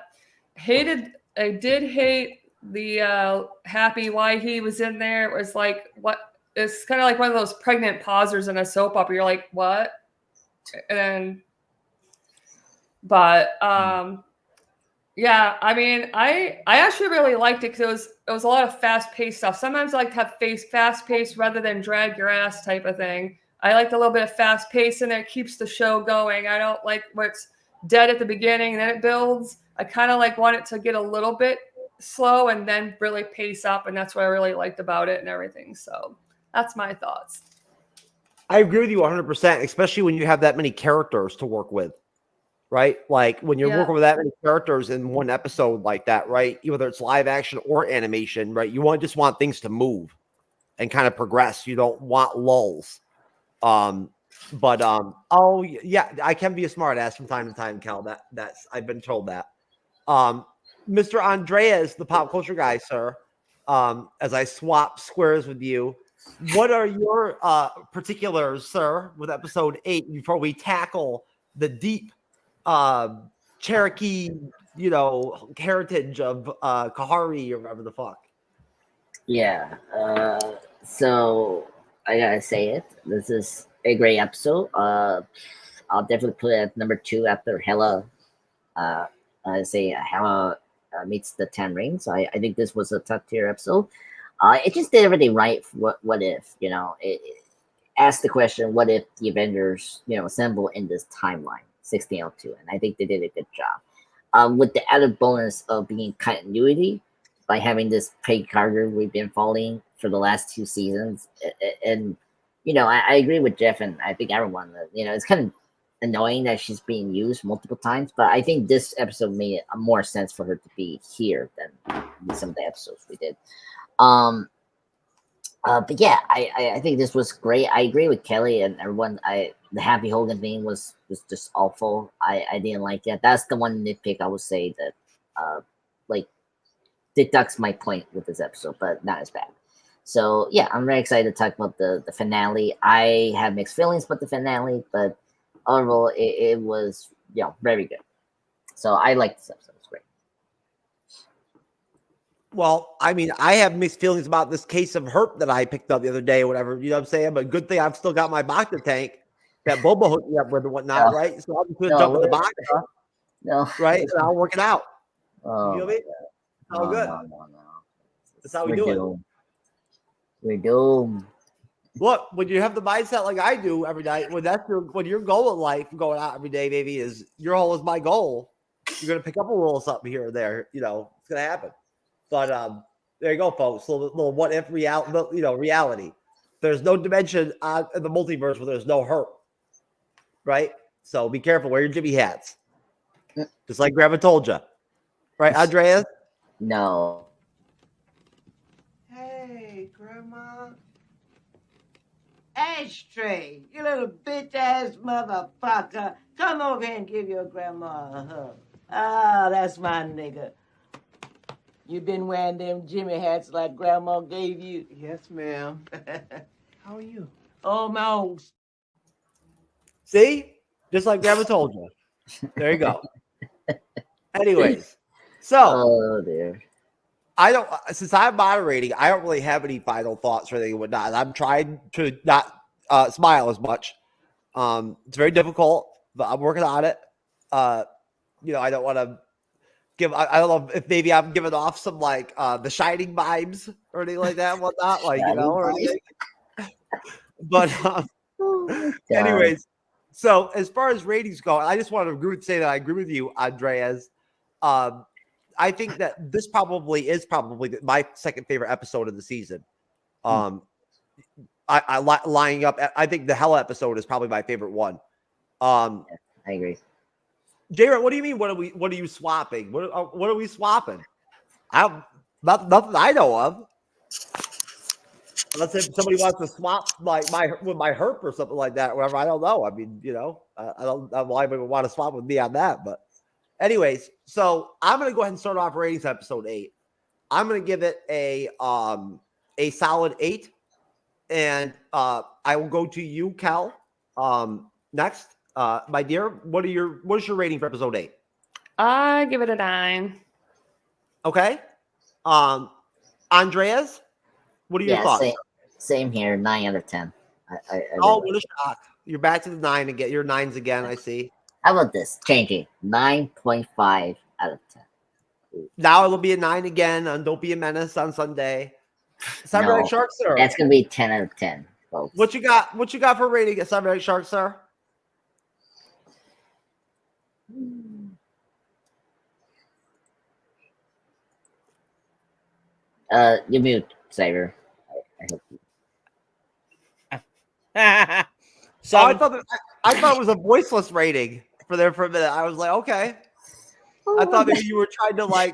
I did hate the happy why he was in there. It was like, what? It's kind of like one of those pregnant pausers in a soap opera. You're like, what? Yeah, I mean, I actually really liked it because it was a lot of fast-paced stuff. Sometimes I like to have fast-paced rather than drag your ass type of thing. I liked a little bit of fast-paced, and it keeps the show going. I don't like where it's dead at the beginning, and then it builds. I kind of like want it to get a little bit slow and then really pace up, and that's what I really liked about it and everything. So that's my thoughts. I agree with you 100%, especially when you have that many characters to work with, right? Like when you're working with that many characters in one episode like that, right? Whether it's live action or animation, right? You just want things to move and kind of progress. You don't want lulls. Oh yeah, I can be a smart ass from time to time, Cal. That's I've been told that. Mr. Andreas, the pop culture guy, sir, as I swap squares with you, what are your particulars, sir, with episode 8 before we tackle the deep Cherokee, heritage of Kahari or whatever the fuck? Yeah. So I gotta say it. This is a great episode. I'll definitely put it at number 2 after Hela. I say Hela meets the 10 rings. I think this was a top tier episode. It just did everything right. For what if, it asked the question, what if the Avengers, assemble in this timeline, 1602? And I think they did a good job. With the added bonus of being continuity by having this Craig Carter we've been following for the last 2 seasons. And, I agree with Jeff, and I think everyone, it's kind of annoying that she's being used multiple times, but I think this episode made more sense for her to be here than some of the episodes we did. But yeah, I think this was great. I agree with Kelly and everyone. The Happy Hogan thing was just awful. I didn't like that. That's the one nitpick I would say that deducts my point with this episode, but not as bad. So yeah, I'm very excited to talk about the finale. I have mixed feelings about the finale, but overall it was very good. So I like this episode. It's great. Well, I mean, I have mixed feelings about this case of herp that I picked up the other day or whatever. You know what I'm saying? But good thing I've still got my Bacta tank that Boba hooked me up with and whatnot, right? So I'm just going to jump in the Bacta, right? And I'll work it out. Oh, you know what I mean? It's all good. No. That's how we do it. We're doomed. Look, when you have the mindset like I do every night, when your goal in life going out every day, baby, is your goal is my goal. You're going to pick up a little something here or there. It's going to happen. But there you go, folks. A little what if reality. There's no dimension in the multiverse where there's no herp, right? So be careful. Wear your Jimmy hats, just like Grandma told you, right, Andreas? No. Hey, Grandma. Ashtray, you little bitch-ass motherfucker. Come over here and give your grandma a hug. Ah, that's my nigga. You been wearing them Jimmy hats like Grandma gave you? Yes, ma'am. How are you? Oh, my old... See? Just like Grandma told you. There you go. Anyways, so... Oh, dear. Since I'm moderating, I don't really have any final thoughts or anything and whatnot. I'm trying to not smile as much. It's very difficult, but I'm working on it. I don't want to I don't know if maybe I'm giving off some The Shining vibes or anything like that and whatnot, or anything. But anyways, so as far as ratings go, I just want to say that I agree with you, Andreas. I think that this probably is my second favorite episode of the season. I lining up. I think the Hella episode is probably my favorite one. I agree. J-Rat, what do you mean? What are you swapping? What are we swapping? Nothing I know of. Unless if somebody wants to swap like my herp or something like that, or whatever. I don't know. I mean, I don't know why anybody would want to swap with me on that. But anyways, so I'm gonna go ahead and start off ratings episode 8. I'm gonna give it a solid 8. And I will go to you, Cal. Next. My dear, what is your rating for episode 8? I give it a 9. Okay. Andreas, what are your thoughts? Same here. 9 out of 10. What a shock! You're back to the 9 again. Your 9s again. I see. How about this? Changing 9.5 out of 10. Now it'll be a 9 again on Don't Be a Menace on Sunday. Cyberneticshark, sir. That's gonna be 10 out of 10, folks. What you got? What you got for rating at Cyberneticshark, sir? You mute, Cyber. I hope you. So I thought it was a voiceless rating for a minute. I was like, okay. I thought maybe you were trying to I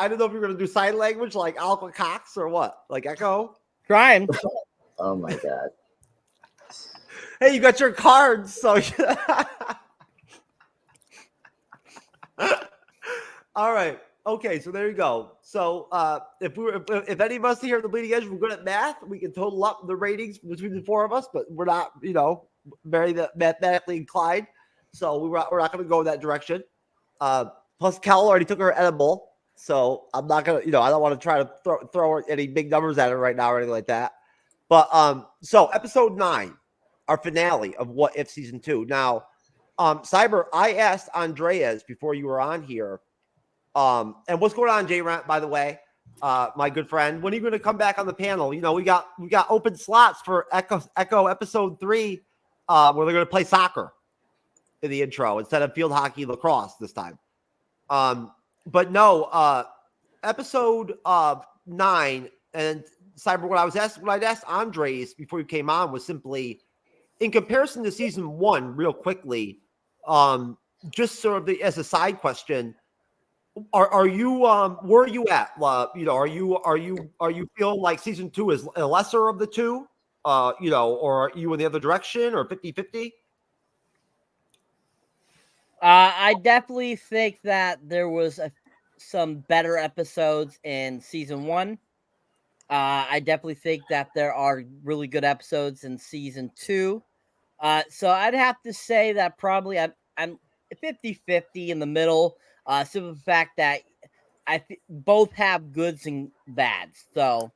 didn't know if you were gonna do sign language like Alpha Cox or what, like Echo. trying. Oh my god. Hey, you got your cards, so all right. Okay, so there you go. So if any of us here at the Bleeding Edge were good at math, we can total up the ratings between the 4 of us, but we're not, very mathematically inclined. So we're not going to go in that direction. Plus, Cal already took her edible, so I'm not gonna, I don't want to try to throw any big numbers at her right now or anything like that. But so episode 9, our finale of What If season 2. Now, Cyber, I asked Andreas before you were on here. And what's going on, J-Rant, by the way, my good friend? When are you going to come back on the panel? We got open slots for Echo episode 3, where they're going to play soccer in the intro instead of field hockey lacrosse this time. But no, episode 9 and Cyber. What I'd asked Andres before you came on was simply, in comparison to season 1, real quickly, just sort of as a side question. Are you where are you at? Are you feeling like season 2 is a lesser of the 2? Or are you in the other direction, or 50-50? I definitely think that there was some better episodes in season 1. I definitely think that there are really good episodes in season 2. So I'd have to say that probably I'm 50-50 in the middle. Simply the fact that both have goods and bads. So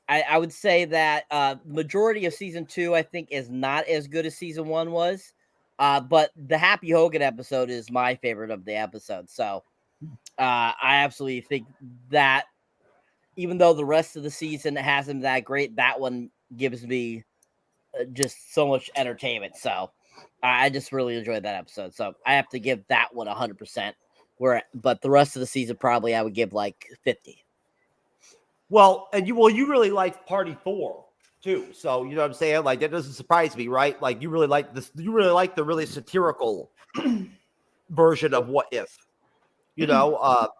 I would say that majority of season 2, I think, is not as good as season 1 was. But the Happy Hogan episode is my favorite of the episodes. So I absolutely think that even though the rest of the season hasn't been that great, that one gives me just so much entertainment. So I just really enjoyed that episode. So I have to give that one 100%. But the rest of the season, probably I would give like 50. Well, and you really liked Party 4 too. So you know what I'm saying? Like, that doesn't surprise me, right? Like, you really like this. You really like the really satirical version of What If,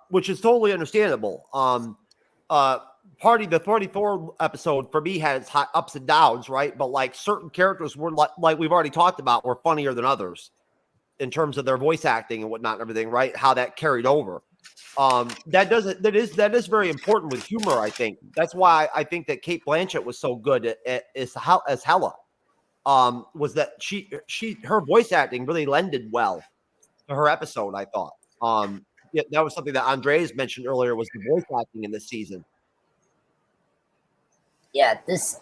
which is totally understandable. The Party 4 episode for me had its high ups and downs, right? But like, certain characters were like we've already talked about, were funnier than others in terms of their voice acting and whatnot and everything, right? How that carried over. That is very important with humor, I think. That's why I think that Cate Blanchett was so good as Hella. Was that her voice acting really lended well to her episode, I thought. That was something that Andres mentioned earlier, was the voice acting in this season. Yeah,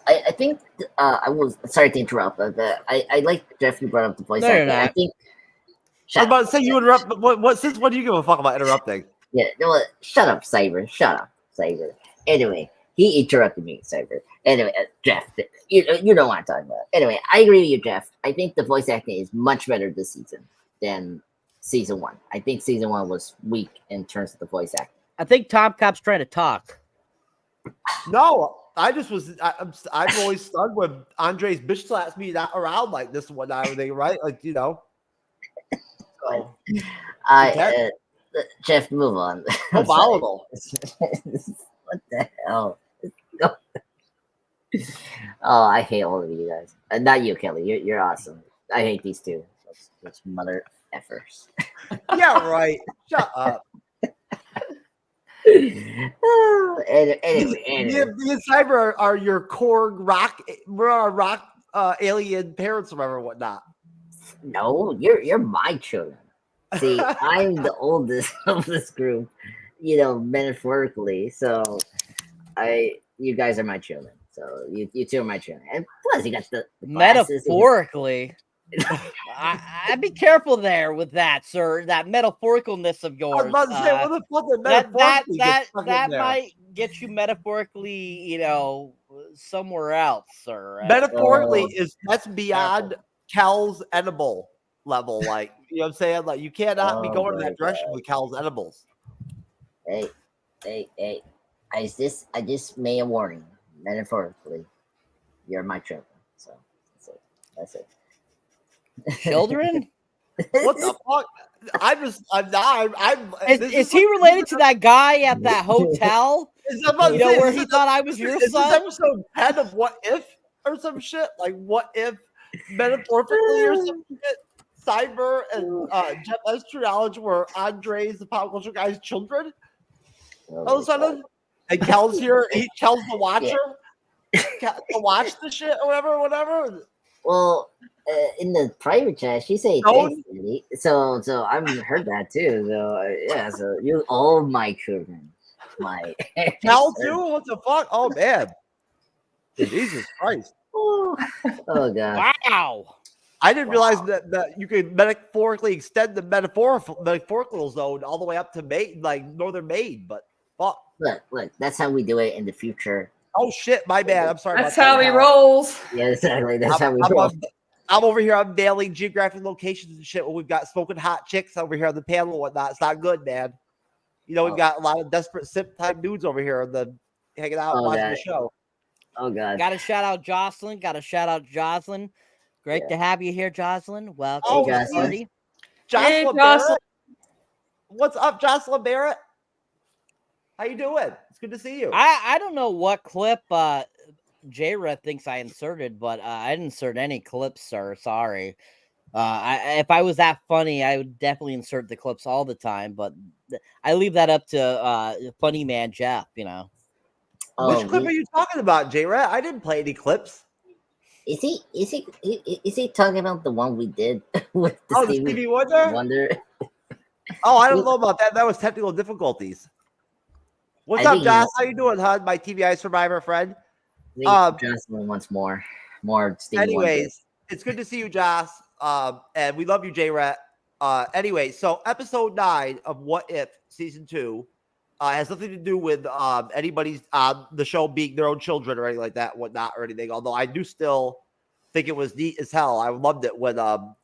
I think I was sorry to interrupt, but I like Jeff, you brought up the voice acting. I think I was about to say you interrupt, but what do you give a fuck about interrupting? Yeah, no, shut up, Cyber. Shut up, Cyber. Anyway, he interrupted me, Cyber. Anyway, Jeff, you know what I'm talking about. Anyway, I agree with you, Jeff. I think the voice acting is much better this season than season 1. I think season 1 was weak in terms of the voice acting. I think Tom Cop's trying to talk. No, I'm always stunned when Andre's bitch slaps me not around like this and whatnot, everything, right? Like, you know. So, Jeff, move on. so I'm sorry. volatile. What the hell? Oh, I hate all of you guys. Not you, Kelly. You're awesome. I hate these two. Those mother effers. Yeah, right. Shut up. Anyway. Me and Cyber are your core rock. We're our rock alien parents, or whatever, whatnot. No, you're my children. See, I'm the oldest of this group, you know, metaphorically. So you guys are my children. So you two are my children. And plus you got the glasses. Metaphorically. I'd be careful there with that, sir. That metaphoricalness of I was yours. about to say, what the fuck did metaphorically get stuck in That there? might get you metaphorically, you know, somewhere else, sir. Metaphorically that's beyond Cal's edible level. Like, you know what I'm saying? Like, you cannot be going in that direction with Cal's edibles. Hey. I just made a warning. Metaphorically, you're my children. So that's it. Children? What the fuck? Is he related to that guy at that hotel? You know, where he thought I was your Is this son? episode 10 of What If or some shit? Like, what if metaphorically or some shit? Cyber and Jeff has TrueKnowledge were Andre's the pop culture guy's children. All of a sudden, and Kel's here. Kel's the watcher. To watch the shit or whatever. Well, in the private chat, she said No. thanks, Daddy. So I heard that too. So yeah, so you all my children, my Cal too. What the fuck? Oh man, Jesus Christ! Oh god! Wow. I didn't realize that you could metaphorically extend the metaphorical zone all the way up to Maine, like northern Maine. But fuck. Look, that's how we do it in the future. Oh shit, my bad. I'm sorry. That's how he rolls. Yeah, exactly. That's how we roll. I'm over here unveiling geographic locations and shit when we've got smoking hot chicks over here on the panel and whatnot. It's not good, man. You know, we've got a lot of desperate simp type dudes over here hanging out watching the show. Oh god. Got to shout out Jocelyn. Great to have you here, Jocelyn. Welcome Oh, to the party. Jocelyn Barrett. What's up, Jocelyn Barrett? How you doing? It's good to see you. I don't know what clip J-Red thinks I inserted, but I didn't insert any clips, sir. Sorry. If I was that funny, I would definitely insert the clips all the time, but I leave that up to funny man Jeff, you know. Which clip are you talking about, J-Red? I didn't play any clips. Is he talking about the one we did with the Stevie Wonder? Oh, I don't know about that. That was technical difficulties. What's up, Josh? How you doing, hon? My TVI survivor friend. Jocelyn wants more Stevie anyways, Wonder. It's good to see you, Josh. And we love you, J-Rat. Anyway, so episode 9 of What If Season 2 has nothing to do with anybody's the show being their own children or anything like that, whatnot, or anything. Although I do still think it was neat as hell. I loved it when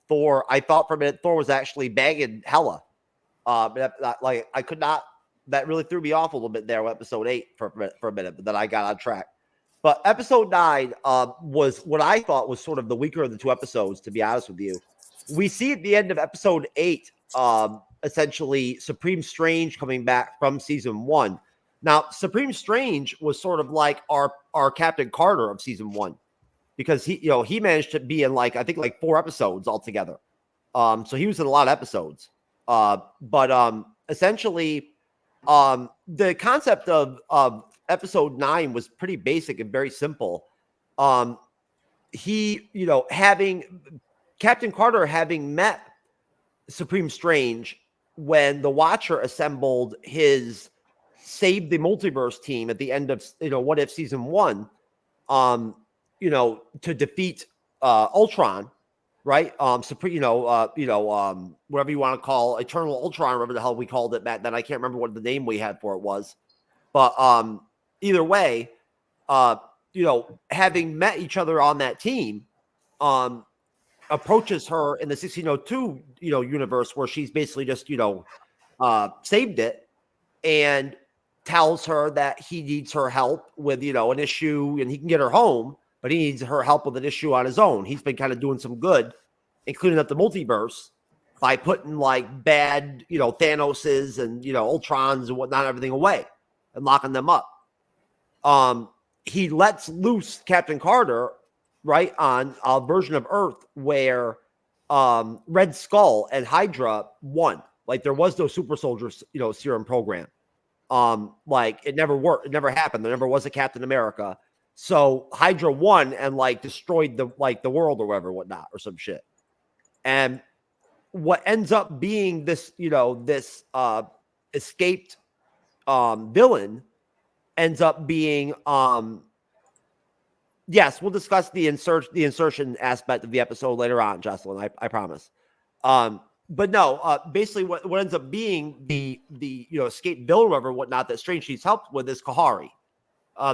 Thor. I thought for a minute Thor was actually banging Hela. Like I could not. That really threw me off a little bit there with episode 8 for a minute, but then I got on track. But episode 9 was what I thought was sort of the weaker of the two episodes, to be honest with you. We see at the end of episode 8, essentially Supreme Strange coming back from season 1. Now, Supreme Strange was sort of like our Captain Carter of season 1, because he managed to be in I think 4 episodes altogether. So he was in a lot of episodes. But essentially, the concept of episode 9 was pretty basic and very simple. Having Captain Carter having met Supreme Strange when the Watcher assembled his Save the Multiverse team at the end of What If season 1, to defeat Ultron, right? Supreme, whatever you want to call Eternal Ultron, whatever the hell we called it back then. I can't remember what the name we had for it was, but either way, having met each other on that team, approaches her in the 1602, universe where she's basically just, saved it. And tells her that he needs her help with, an issue, and he can get her home, but he needs her help with an issue on his own. He's been kind of doing some good, including up the multiverse, by putting like bad, Thanoses and, Ultrons and whatnot, everything away and locking them up. He lets loose Captain Carter, right, on a version of Earth where Red Skull and Hydra won. Like there was no super soldiers, serum program. Like it never worked. It never happened. There never was a Captain America. So Hydra won and like destroyed the world or whatever, whatnot, or some shit. And what ends up being this, this escaped villain ends up being yes, we'll discuss the insertion aspect of the episode later on, Jocelyn. I promise. But no, basically what ends up being the escaped villain or whatever, whatnot, that Strange She's helped with is Kahari.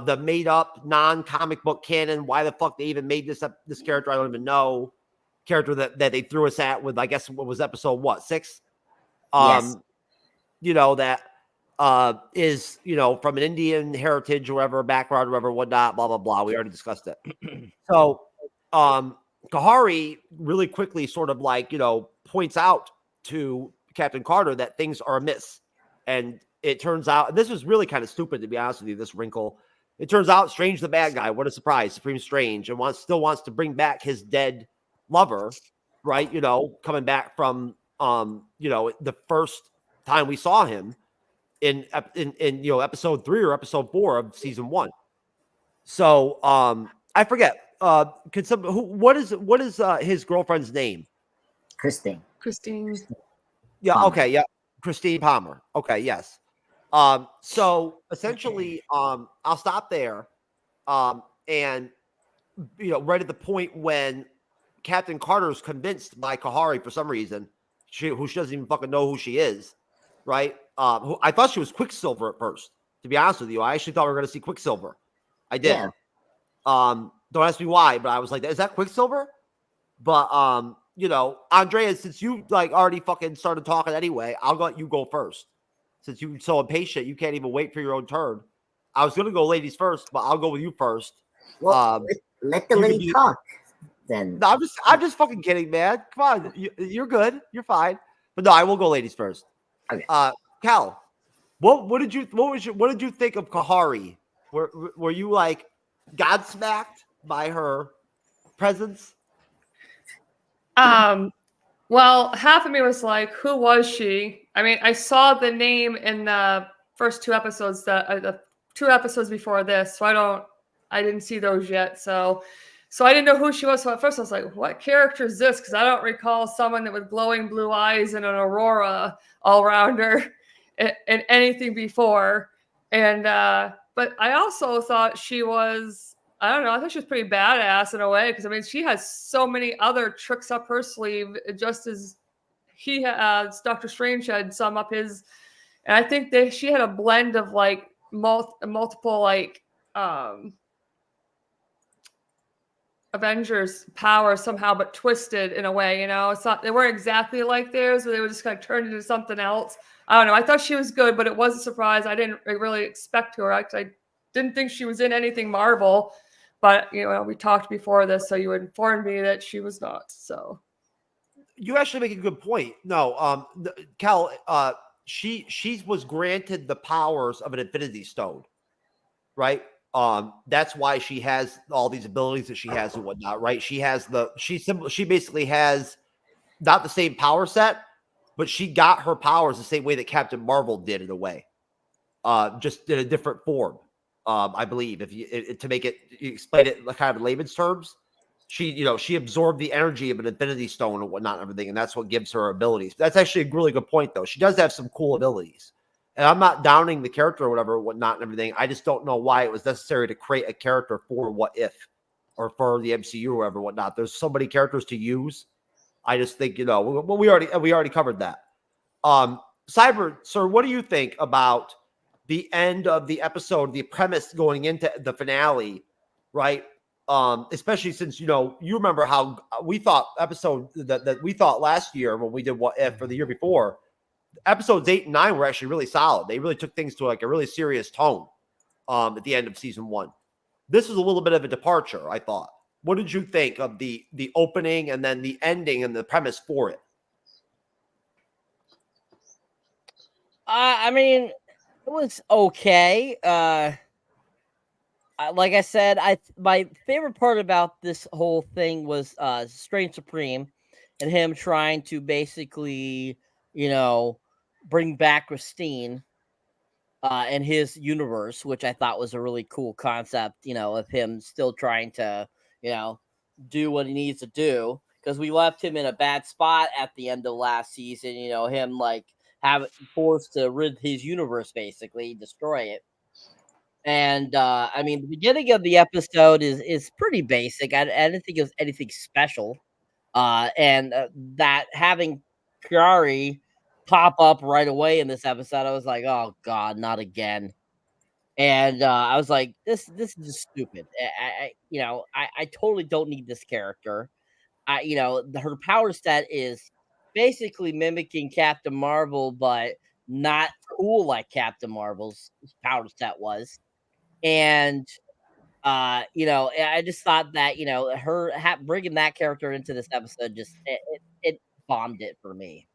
The made up non-comic book canon. Why the fuck they even made this character, I don't even know. Character that they threw us at with, I guess, what was episode 6? Yes. That is, from an Indian heritage or whatever, background or whatever, whatnot, blah, blah, blah. We already discussed it. So, Kahari really quickly sort of like, points out to Captain Carter that things are amiss. And it turns out, and this was really kind of stupid, to be honest with you, this wrinkle. It turns out Strange the bad guy. What a surprise. Supreme Strange. And still wants to bring back his dead lover, right? Coming back from, the first time we saw him in episode 3 or episode 4 of season 1. So I forget. What is his girlfriend's name? Christine. Yeah. Palmer. Okay. Yeah. Christine Palmer. Okay. Yes. So essentially, I'll stop there. And right at the point when Captain Carter is convinced by Kahari for some reason, who she doesn't even fucking know who she is, right? Who I thought she was Quicksilver at first. To be honest with you, I actually thought we were going to see Quicksilver. I did. Yeah. Don't ask me why, but I was like, is that Quicksilver? But Andrea, since you like already fucking started talking anyway, I'll let you go first. Since you're so impatient, you can't even wait for your own turn. I was gonna go ladies first, but I'll go with you first. Well, let the lady talk. Then no, I'm just fucking kidding, man. Come on, you're good, you're fine. But no, I will go ladies first. Okay. Cal, what did you think of Kahari? Were you like godsmacked by her presence? Well, half of me was like, who was she? I mean, I saw the name in the first 2 episodes, the 2 episodes before this, so I didn't see those yet. So I didn't know who she was. So at first I was like, what character is this? Because I don't recall someone that with glowing blue eyes and an aurora all around her in anything before. And but I also thought she was, I don't know, I thought she was pretty badass in a way, because I mean, she has so many other tricks up her sleeve, just as Dr. Strange had some up his. And I think she had a blend of like multiple like Avengers power somehow, but twisted in a way, it's not, they weren't exactly like theirs, but they were just kind of turned into something else. I don't know. I thought she was good, but it was a surprise. I didn't really expect her. I didn't think she was in anything Marvel, but we talked before this, so you informed me that she was not. So you actually make a good point. No, Cal, she was granted the powers of an Infinity Stone, right? That's why she has all these abilities that she has and whatnot, right? She basically has not the same power set, but she got her powers the same way that Captain Marvel did in a way, just in a different form. I believe to make it, explain it kind of in layman's terms, she absorbed the energy of an Infinity Stone and whatnot and everything, and that's what gives her abilities. That's actually a really good point, though. She does have some cool abilities. And I'm not downing the character or whatever, whatnot and everything. I just don't know why it was necessary to create a character for What If or for the MCU or whatever, whatnot. There's so many characters to use. I just think, we already covered that. Cyber, sir, what do you think about the end of the episode, the premise going into the finale, right? Especially since, you remember how we thought that we thought last year when we did What If, or the year before, episodes 8 and 9 were actually really solid. They really took things to like a really serious tone at the end of season 1. This was a little bit of a departure, I thought. What did you think of the opening and then the ending and the premise for it? I mean, it was okay. Like I said, my favorite part about this whole thing was Strange Supreme and him trying to basically, bring back Christine and his universe, which I thought was a really cool concept, of him still trying to, do what he needs to do, because we left him in a bad spot at the end of last season, him like forced to rid his universe, basically destroy it. And I mean, the beginning of the episode is pretty basic. I didn't think it was anything special. And that having Kari pop up right away in this episode, I was like, oh god, not again. And I was like, this is just stupid. I totally don't need this character. Her power set is basically mimicking Captain Marvel, but not cool like Captain Marvel's power set was. And I just thought that her bringing that character into this episode just it bombed it for me.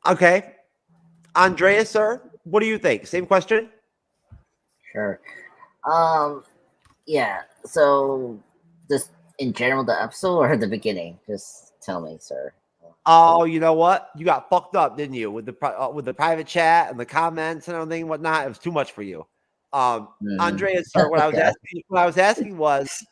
Okay, Andreas, sir, what do you think? Same question. Sure. Yeah. So, just in general, the episode or the beginning? Just tell me, sir. Oh, you know what? You got fucked up, didn't you? With the private chat and the comments and everything and whatnot. It was too much for you. Andreas, sir, what I was asking was,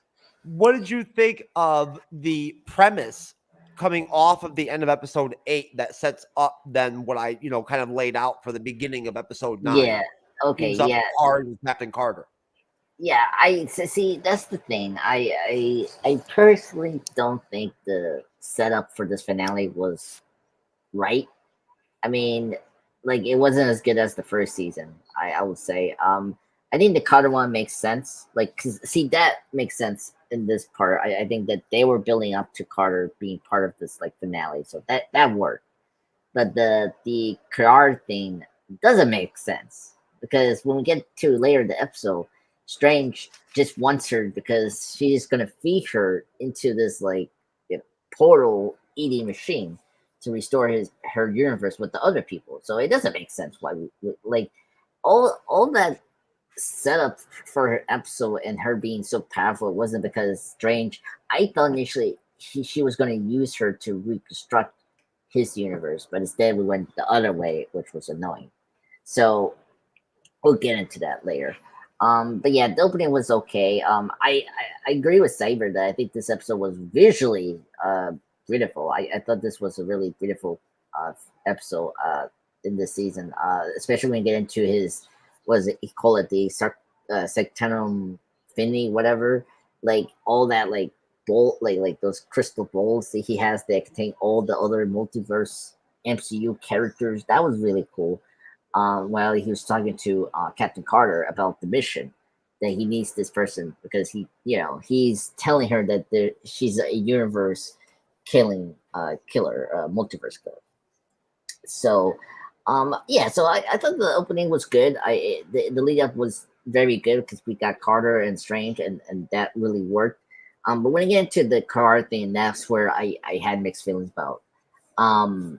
what did you think of the premise coming off of the end of episode 8 that sets up then what I kind of laid out for the beginning of episode 9? Yeah. Okay. Yeah. Captain Carter. Yeah. I see. That's the thing. I personally don't think the setup for this finale was right. I mean, like, it wasn't as good as the first season. I would say. I think the Carter one makes sense. Like, 'cause, see, that makes sense in this part. I think that they were building up to Carter being part of this like finale, so that worked. But the Carter thing doesn't make sense, because when we get to later in the episode, Strange just wants her because she's gonna feed her into this like portal eating machine to restore her universe with the other people. So it doesn't make sense why we like all that setup for her episode and her being so powerful wasn't because Strange. I thought initially she was going to use her to reconstruct his universe, but instead we went the other way, which was annoying. So we'll get into that later. But yeah, the opening was okay. I agree with Cyber that I think this episode was visually beautiful. I thought this was a really beautiful episode in this season, especially when you get into his, he call it the Sectanum Finny, whatever, like all that like bowl, like those crystal bowls that he has that contain all the other multiverse MCU characters. That was really cool. While he was talking to Captain Carter about the mission, that he needs this person because he's telling her that she's a universe killer, multiverse killer. So yeah, so I thought the opening was good. The lead up was very good because we got Carter and Strange, and that really worked. But when I get into the Carter thing, that's where I had mixed feelings about the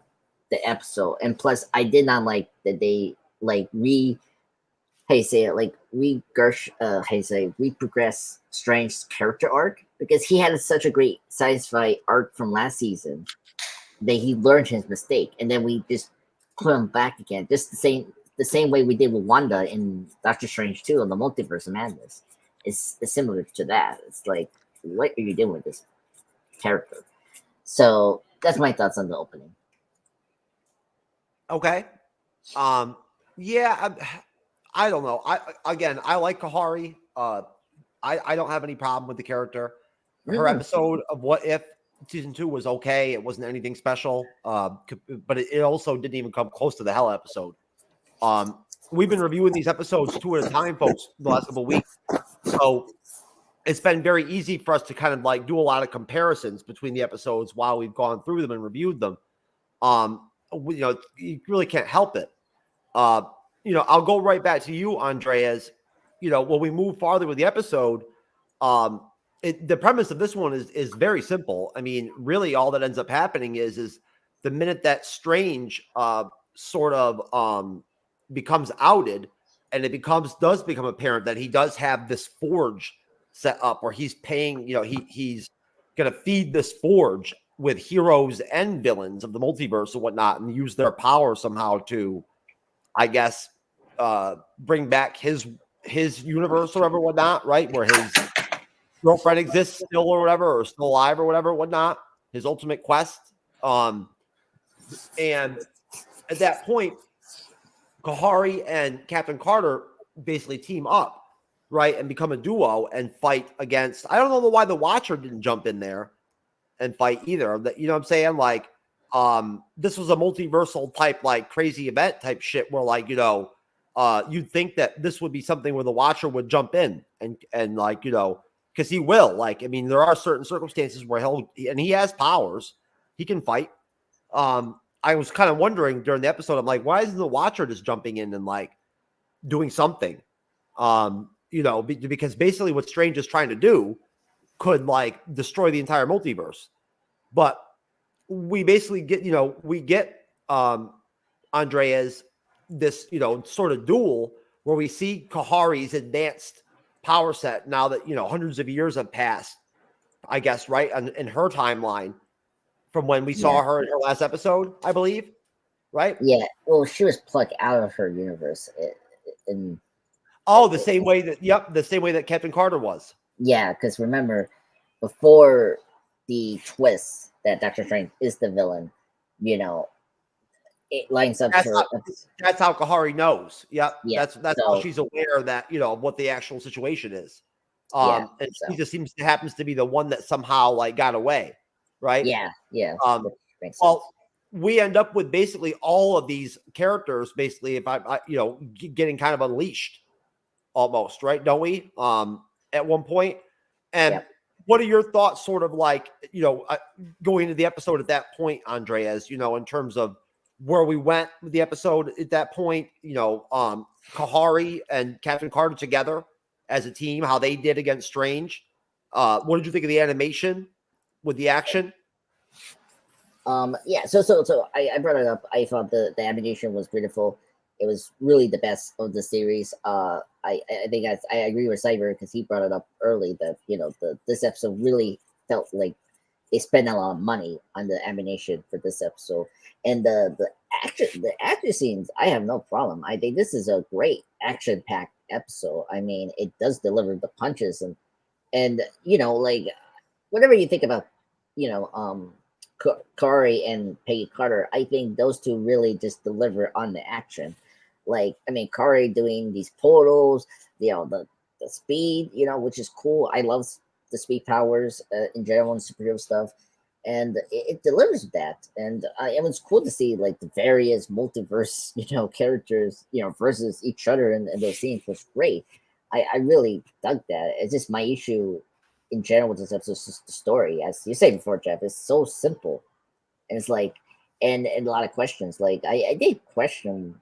episode. And plus, I did not like that they like reprogress Strange's character arc, because he had such a great sci-fi arc from last season that he learned his mistake, and then we just put him back again, just the same way we did with Wanda in Doctor Strange 2 on the Multiverse of Madness. It's similar to that. It's like, what are you doing with this character? So that's my thoughts on the opening. Okay. Yeah, I don't know. I like Kahari. I don't have any problem with the character. Her episode of What If season 2 was okay. It wasn't anything special. But it also didn't even come close to the Hell episode. We've been reviewing these episodes 2 at a time, folks, the last couple of weeks. So it's been very easy for us to kind of like do a lot of comparisons between the episodes while we've gone through them and reviewed them. You really can't help it. I'll go right back to you, Andreas. When we move farther with the episode, the premise of this one is very simple. I mean, really, all that ends up happening is the minute that Strange sort of becomes outed, and it does become apparent that he does have this forge set up where he's paying. He's going to feed this forge with heroes and villains of the multiverse and whatnot, and use their power somehow to, I guess, bring back his universe or whatnot, right? Where his girlfriend exists still or whatever, or still alive or whatever, whatnot. His ultimate quest. And at that point, Kahari and Captain Carter basically team up, right? And become a duo and fight against, I don't know why the Watcher didn't jump in there and fight either. You know what I'm saying? Like, this was a multiversal type, like crazy event type shit where, like, you'd think that this would be something where the Watcher would jump in and like, because he will. Like, I mean, there are certain circumstances where he has powers. He can fight. I was kind of wondering during the episode, I'm like, why isn't the Watcher just jumping in and like doing something? Because basically what Strange is trying to do could like destroy the entire multiverse. But we basically get, Andreas, this, sort of duel where we see Kahari's advanced power set now that, hundreds of years have passed, I guess, right? In her timeline from when we saw her in her last episode, I believe, right? Yeah. Well, she was plucked out of her universe. The same way that Captain Carter was. Yeah, because remember, before the twist that Doctor Strange is the villain, it lines up. That's how Kahari knows. Yep. Yeah. That's how she's aware that, what the actual situation is. She just happens to be the one that somehow like got away. Right. Yeah. Yeah. Well, we end up with basically all of these characters, basically, if I getting kind of unleashed almost, right? Don't we? At one point. And what are your thoughts sort of like, going into the episode at that point, Andreas, in terms of where we went with the episode at that point, Kahari and Captain Carter together as a team, how they did against Strange. What did you think of the animation with the action? So I brought it up. I thought the animation was beautiful. It was really the best of the series. I think I agree with Cyber because he brought it up early that this episode really felt like they spent a lot of money on the animation for this episode, and the action scenes. I have no problem. I think this is a great action packed episode. I mean, it does deliver the punches and like whatever you think about Kari and Peggy Carter, I think those two really just deliver on the action. Like, I mean, Kari doing these portals, the speed, which is cool. I love the speed powers in general and superhero stuff, and it delivers that. And it was cool to see like the various multiverse, characters, versus each other, and those scenes was great. I really dug that. It's just my issue in general with this episode is just the story, as you said before, Jeff. It's so simple, and it's like, and a lot of questions. Like I did question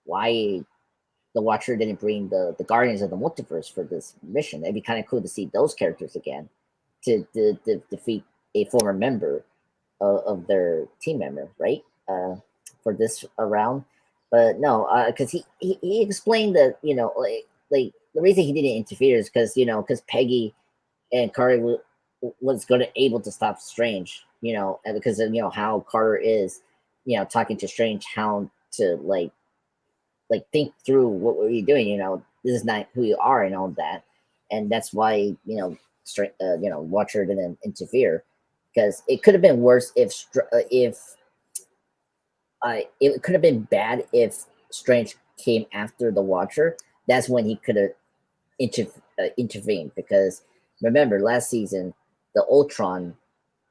why the Watcher didn't bring the Guardians of the Multiverse for this mission. It'd be kind of cool to see those characters again to defeat a former member of their team member, right? For this round, but no, because he explained that like the reason he didn't interfere is because Peggy and Carter was going to able to stop Strange, and because of how Carter is, talking to Strange, how to like think through what were you doing, this is not who you are and all that, and that's why Watcher didn't interfere, because it could have been worse if it could have been bad if Strange came after the Watcher. That's when he could have intervened, because remember last season the Ultron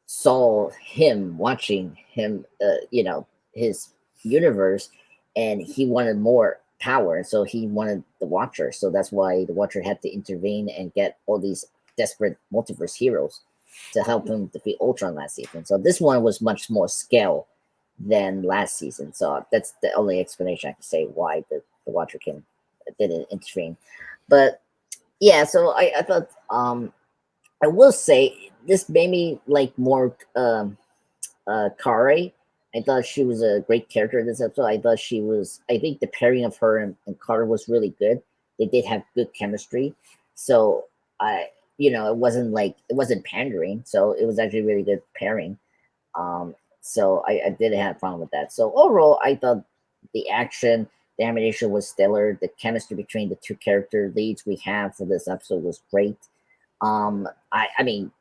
saw him watching him, his universe, and he wanted more power, and so he wanted the Watcher. So that's why the Watcher had to intervene and get all these desperate multiverse heroes to help him defeat Ultron last season. So this one was much more scale than last season. So that's the only explanation I can say why the Watcher King didn't intervene. But yeah, so I thought I will say this made me like more Kare. I thought she was a great character in this episode. I think the pairing of her and Carter was really good. They did have good chemistry. So it wasn't pandering. So it was actually a really good pairing. So I didn't have a problem with that. So overall, I thought the action, the animation was stellar. The chemistry between the two character leads we have for this episode was great. I mean,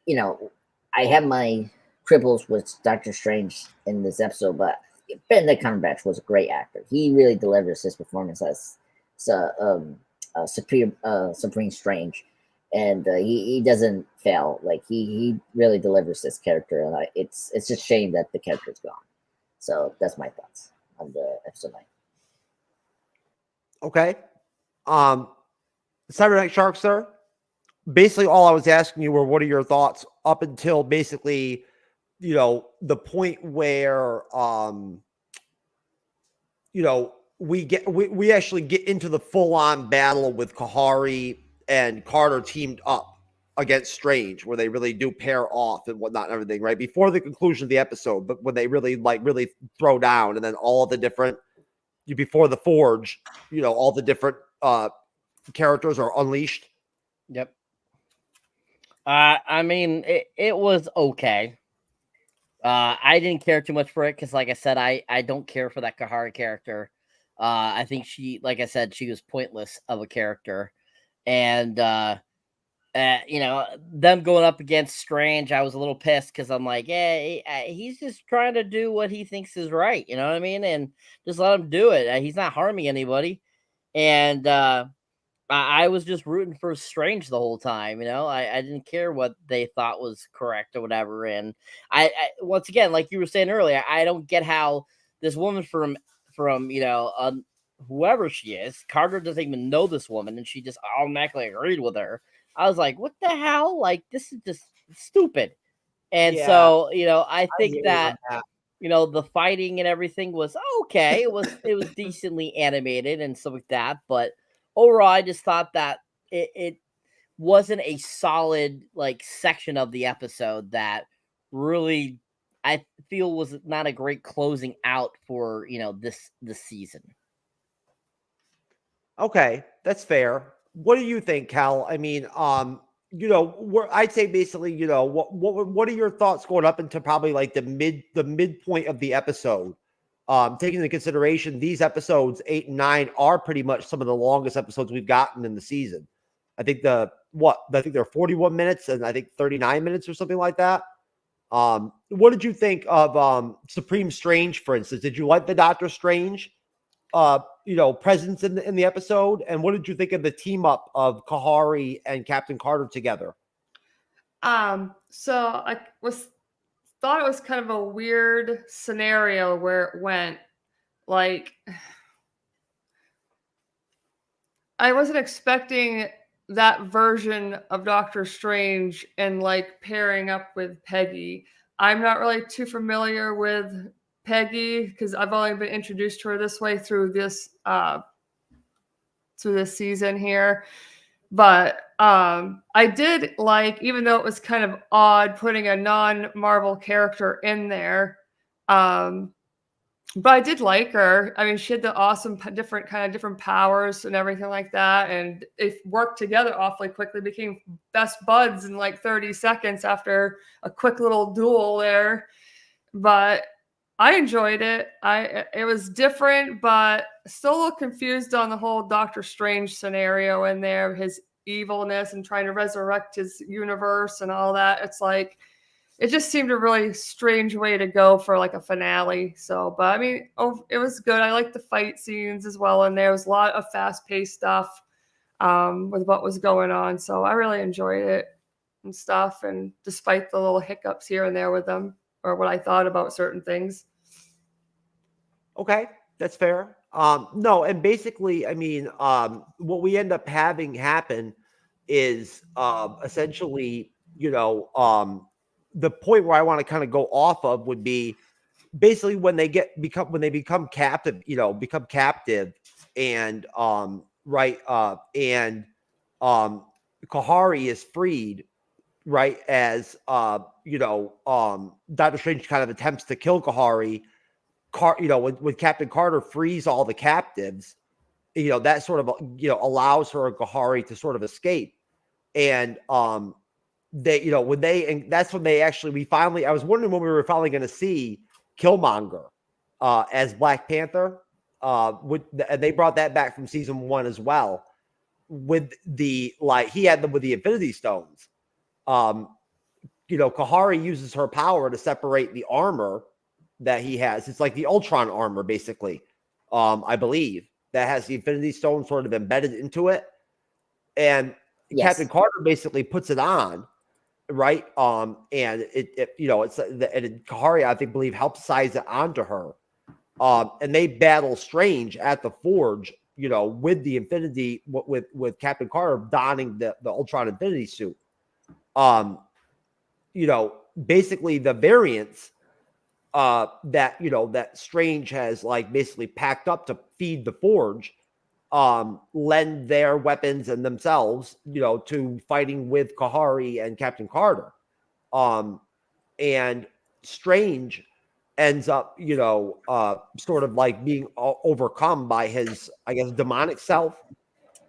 I have my quibbles with Doctor Strange in this episode, but Benedict Cumberbatch was a great actor. He really delivers his performance as Supreme Strange, and he doesn't fail. Like he really delivers this character, and it's a shame that the character's gone. So that's my thoughts on the episode 9. Okay. Cyberneticshark, sir. Basically, all I was asking you were, what are your thoughts up until basically, the point where, we actually get into the full-on battle with Kahari and Carter teamed up against Strange, where they really do pair off and whatnot and everything, right? Before the conclusion of the episode, but when they really throw down, and then all the different, before the Forge, all the different characters are unleashed. Yep. I mean, it was okay. I didn't care too much for it because, like I said, I don't care for that Kahari character. I think she, like I said, she was pointless of a character. And, them going up against Strange, I was a little pissed because I'm like, yeah, he's just trying to do what he thinks is right. You know what I mean? And just let him do it. He's not harming anybody. And, I was just rooting for Strange the whole time, I didn't care what they thought was correct or whatever. And I once again, like you were saying earlier, I don't get how this woman from whoever she is, Carter doesn't even know this woman, and she just automatically agreed with her. I was like, what the hell? Like, this is just stupid. And Yeah, so, I think hear you that on that. the fighting and everything was okay. It was decently animated and stuff like that, but overall, I just thought that it wasn't a solid section of the episode that really I feel was not a great closing out for this season. Okay, that's fair. What do you think, Cal? I mean, I'd say basically, what are your thoughts going up into probably like the midpoint of the episode? Taking into consideration these episodes 8 and 9 are pretty much some of the longest episodes we've gotten in the season. I think they're 41 minutes and I think 39 minutes or something like that. What did you think of Supreme Strange, for instance? Did you like the Doctor Strange presence in the episode? And what did you think of the team up of Kahari and Captain Carter together? So I thought it was kind of a weird scenario where it went. Like, I wasn't expecting that version of Doctor Strange and pairing up with Peggy. I'm not really too familiar with Peggy because I've only been introduced to her this way through this season here. But I did even though it was kind of odd putting a non-Marvel character in there, but I did like her. I mean, she had the awesome different powers and everything like that, and they worked together awfully quickly, became best buds in 30 seconds after a quick little duel there. But I enjoyed it. It was different, but still a little confused on the whole Doctor Strange scenario in there, his evilness and trying to resurrect his universe and all that. It's it just seemed a really strange way to go for a finale. So, but I mean, it was good. I liked the fight scenes as well, and there was a lot of fast-paced stuff with what was going on. So I really enjoyed it and stuff. And despite the little hiccups here and there with them, or what I thought about certain things. Okay, that's fair. No, and basically, I mean, what we end up having happen is essentially, the point where I want to kind of go off of would be basically when they become captive, and Kahari is freed, right, as Doctor Strange kind of attempts to kill Kahari. When Captain Carter frees all the captives, that sort of allows her and Kahari to sort of escape. And that's when I was wondering when we were finally going to see Killmonger as Black Panther. And they brought that back from season 1 as well. With he had them with the Infinity Stones. Kahari uses her power to separate the armor that he has. It's like the Ultron armor, basically. I believe that has the Infinity Stone sort of embedded into it, and Captain Carter basically puts it on, right? And Kahari, I believe, helps size it onto her. And they battle Strange at the Forge, with the Infinity, with Captain Carter donning the Ultron Infinity suit. Basically the variants that Strange has basically packed up to feed the Forge, lend their weapons and themselves, to fighting with Kahari and Captain Carter. And Strange ends up, sort of being overcome by his, I guess, demonic self.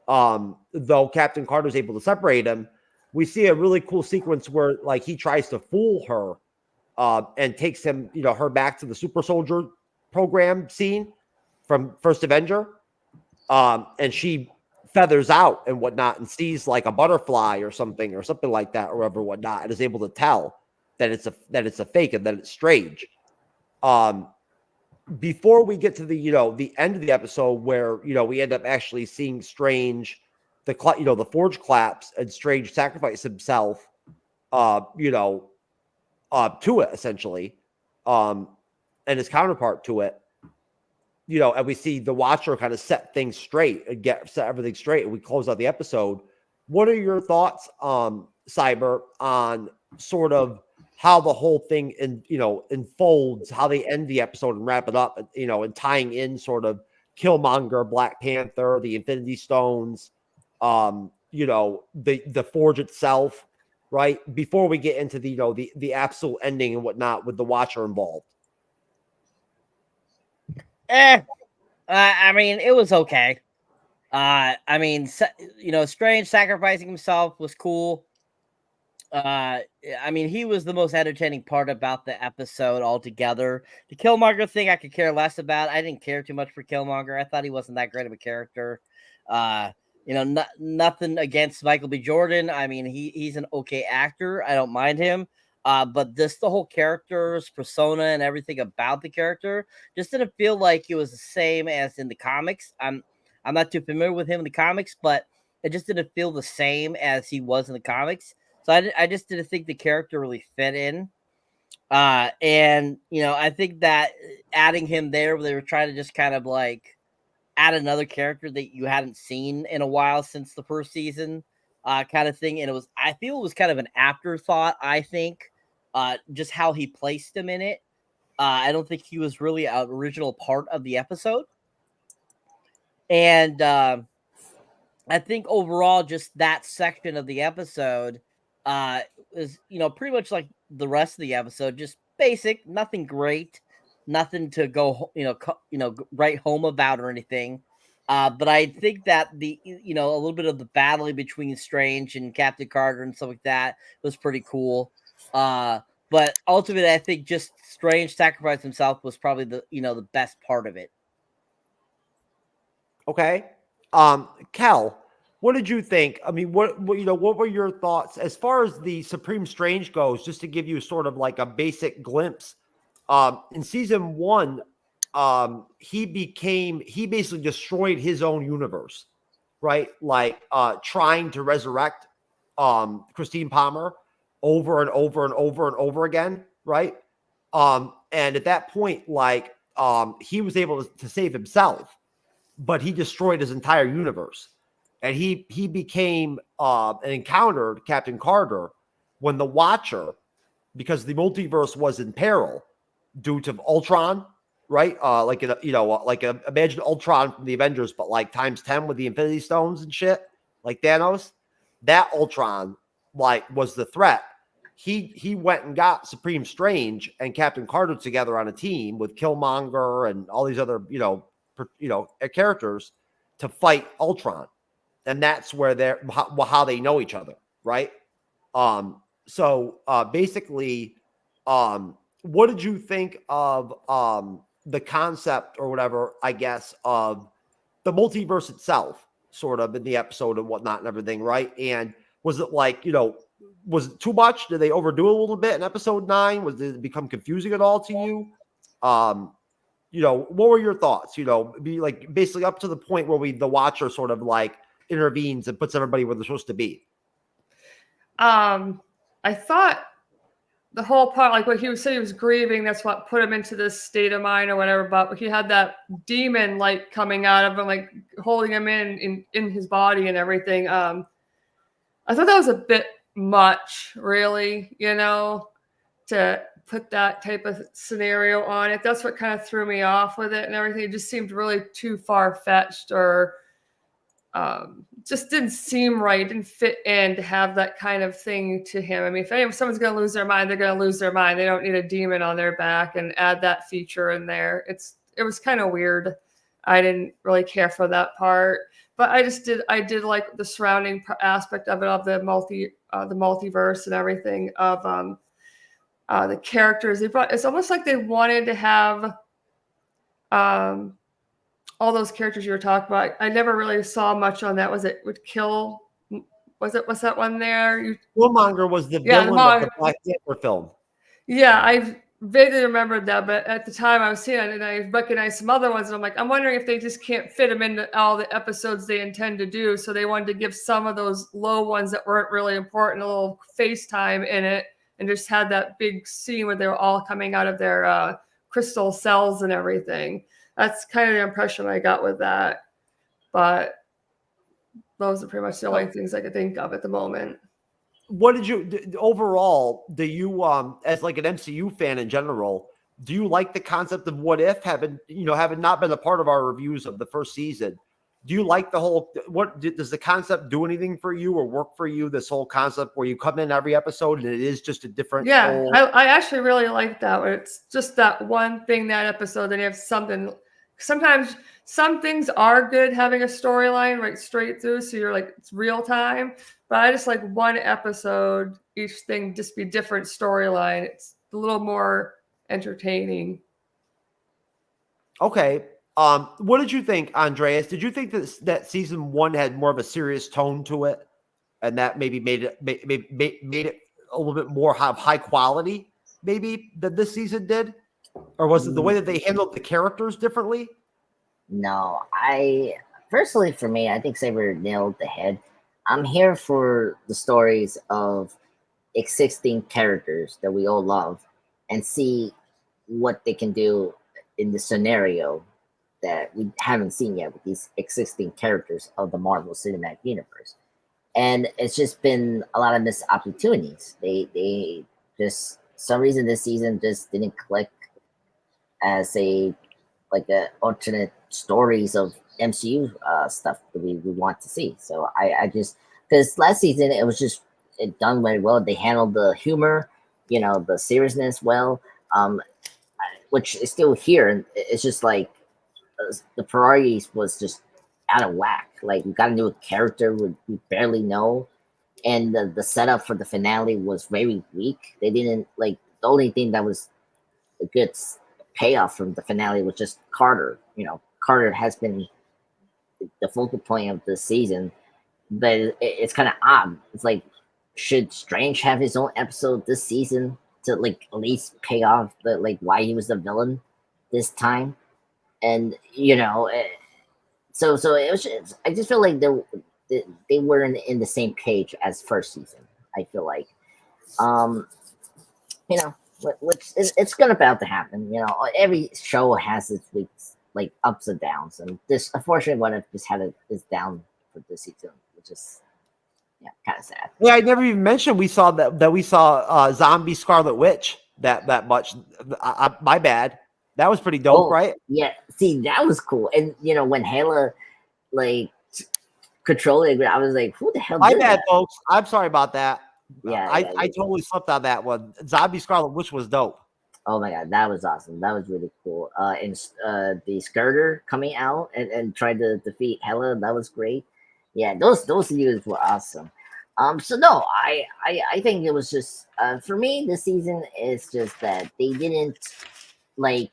Though Captain Carter is able to separate him, we see a really cool sequence where he tries to fool her, and takes him, her back to the super soldier program scene from First Avenger. And she feathers out and whatnot and sees a butterfly or something like that, or whatnot, and is able to tell that it's a fake and that it's Strange. Before we get to the end of the episode where, we end up actually seeing Strange, the Forge collapse and Strange sacrifice himself, to it essentially, and his counterpart to it, and we see the Watcher kind of set things straight and set everything straight, and we close out the episode. What are your thoughts, Cyber, on sort of how the whole thing unfolds, how they end the episode and wrap it up, and tying in sort of Killmonger, Black Panther, the Infinity Stones, the Forge itself, right? Before we get into the absolute ending and whatnot with the Watcher involved. I mean, it was okay. Strange sacrificing himself was cool. I mean, he was the most entertaining part about the episode altogether. The Killmonger thing I could care less about. I didn't care too much for Killmonger. I thought he wasn't that great of a character. Nothing against Michael B. Jordan. I mean, he's an okay actor. I don't mind him. But the whole character's persona and everything about the character just didn't feel like it was the same as in the comics. I'm not too familiar with him in the comics, but it just didn't feel the same as he was in the comics. So I just didn't think the character really fit in. And I think that adding him there, they were trying to just kind of add another character that you hadn't seen in a while since the first season, kind of thing. And I feel it was kind of an afterthought, I think, just how he placed him in it. I don't think he was really an original part of the episode. And I think overall, just that section of the episode is, pretty much like the rest of the episode, just basic, nothing great, nothing to go, write home about or anything. But I think that a little bit of the battling between Strange and Captain Carter and stuff like that was pretty cool. But ultimately, I think just Strange sacrifice himself was probably the best part of it. Okay. Cal, what did you think? I mean, what were your thoughts as far as the Supreme Strange goes, just to give you sort of a basic glimpse? In season 1, he basically destroyed his own universe, right? Trying to resurrect Christine Palmer over and over and over and over again, right? And at that point, he was able to save himself, but he destroyed his entire universe. And he became and encountered Captain Carter when the Watcher, because the multiverse was in peril, due to Ultron, right? Imagine Ultron from the Avengers, but like times 10 with the Infinity Stones and shit, like Thanos. That Ultron was the threat. He went and got Supreme Strange and Captain Carter together on a team with Killmonger and all these other characters to fight Ultron, and that's where how they know each other, right? Basically, what did you think of the concept or whatever, I guess, of the multiverse itself, sort of in the episode and whatnot and everything, right? And was it was it too much? Did they overdo it a little bit in episode 9? Did it become confusing at all to you? What were your thoughts? Be like basically up to the point where the watcher sort of like intervenes and puts everybody where they're supposed to be. I thought the whole part, like what he said, he was grieving. That's what put him into this state of mind or whatever. But he had that demon light coming out of him, like holding him in his body and everything. I thought that was a bit much, really, to put that type of scenario on it. That's what kind of threw me off with it and everything. It just seemed really too far-fetched, or just didn't seem right, didn't fit in to have that kind of thing to him. I mean, if someone's going to lose their mind, they're going to lose their mind. They don't need a demon on their back and add that feature in there. It was kind of weird. I didn't really care for that part, but I did like the surrounding aspect of it, of the multiverse and everything, of the characters. It's almost like they wanted to have all those characters you were talking about. I never really saw much on that. Was it what's that one there? Killmonger was the villain of the Black Panther film. Yeah, I vaguely remembered that, but at the time I was seeing it and I recognized some other ones, and I'm wondering if they just can't fit them into all the episodes they intend to do, so they wanted to give some of those low ones that weren't really important a little FaceTime in it, and just had that big scene where they were all coming out of their crystal cells and everything. That's kind of the impression I got with that. But those are pretty much the only things I could think of at the moment. What did you overall? Do you, as like an MCU fan in general, do you like the concept of what if, having not been a part of our reviews of the first season? Do you like the whole? Does the concept do anything for you or work for you? This whole concept where you come in every episode and it is just a different. Yeah, I actually really like that. Where it's just that one thing that episode, then you have something. Sometimes some things are good having a storyline right straight through, so you're like it's real time. But I just like one episode, each thing just be different storyline. It's a little more entertaining. Okay. What did you think, Andreas? Did you think that season 1 had more of a serious tone to it, and that maybe made it a little bit more high quality, maybe, than this season did? Or was it the way that they handled the characters differently? No, personally, for me, I think Saber nailed the head. I'm here for the stories of existing characters that we all love and see what they can do in the scenario that we haven't seen yet with these existing characters of the Marvel Cinematic Universe. And it's just been a lot of missed opportunities. They just, some reason this season just didn't click as a alternate stories of MCU stuff that we want to see. So I just, because last season it was just done very well. They handled the humor, the seriousness well, which is still here. And it's just like the priorities was just out of whack. Like we got a new character we barely know, and the setup for the finale was very weak. They didn't the only thing that was a good payoff from the finale was just Carter. Carter has been the focal point of this season, but it's kind of odd. It's like, should Strange have his own episode this season to at least pay off the why he was the villain this time? And so it was just, I just feel like they weren't in the same page as first season. I feel like, which it's gonna about to happen. Every show has its weeks, ups and downs, and this unfortunately one I've just had is down for this season, which is kind of sad. Yeah, I never even mentioned we saw that we saw Zombie Scarlet Witch that much. My bad. That was pretty dope, right? Yeah, see, that was cool. And when Hela like controlling it, I was like, who the hell My did bad, that? folks. I'm sorry about that. Yeah, I totally slipped on that one. Zombie Scarlet Witch was dope. Oh my god, that was awesome. That was really cool. And the Skirter coming out and trying to defeat Hela, that was great. Yeah, those units were awesome. So no, I think it was just for me this season is just that they didn't like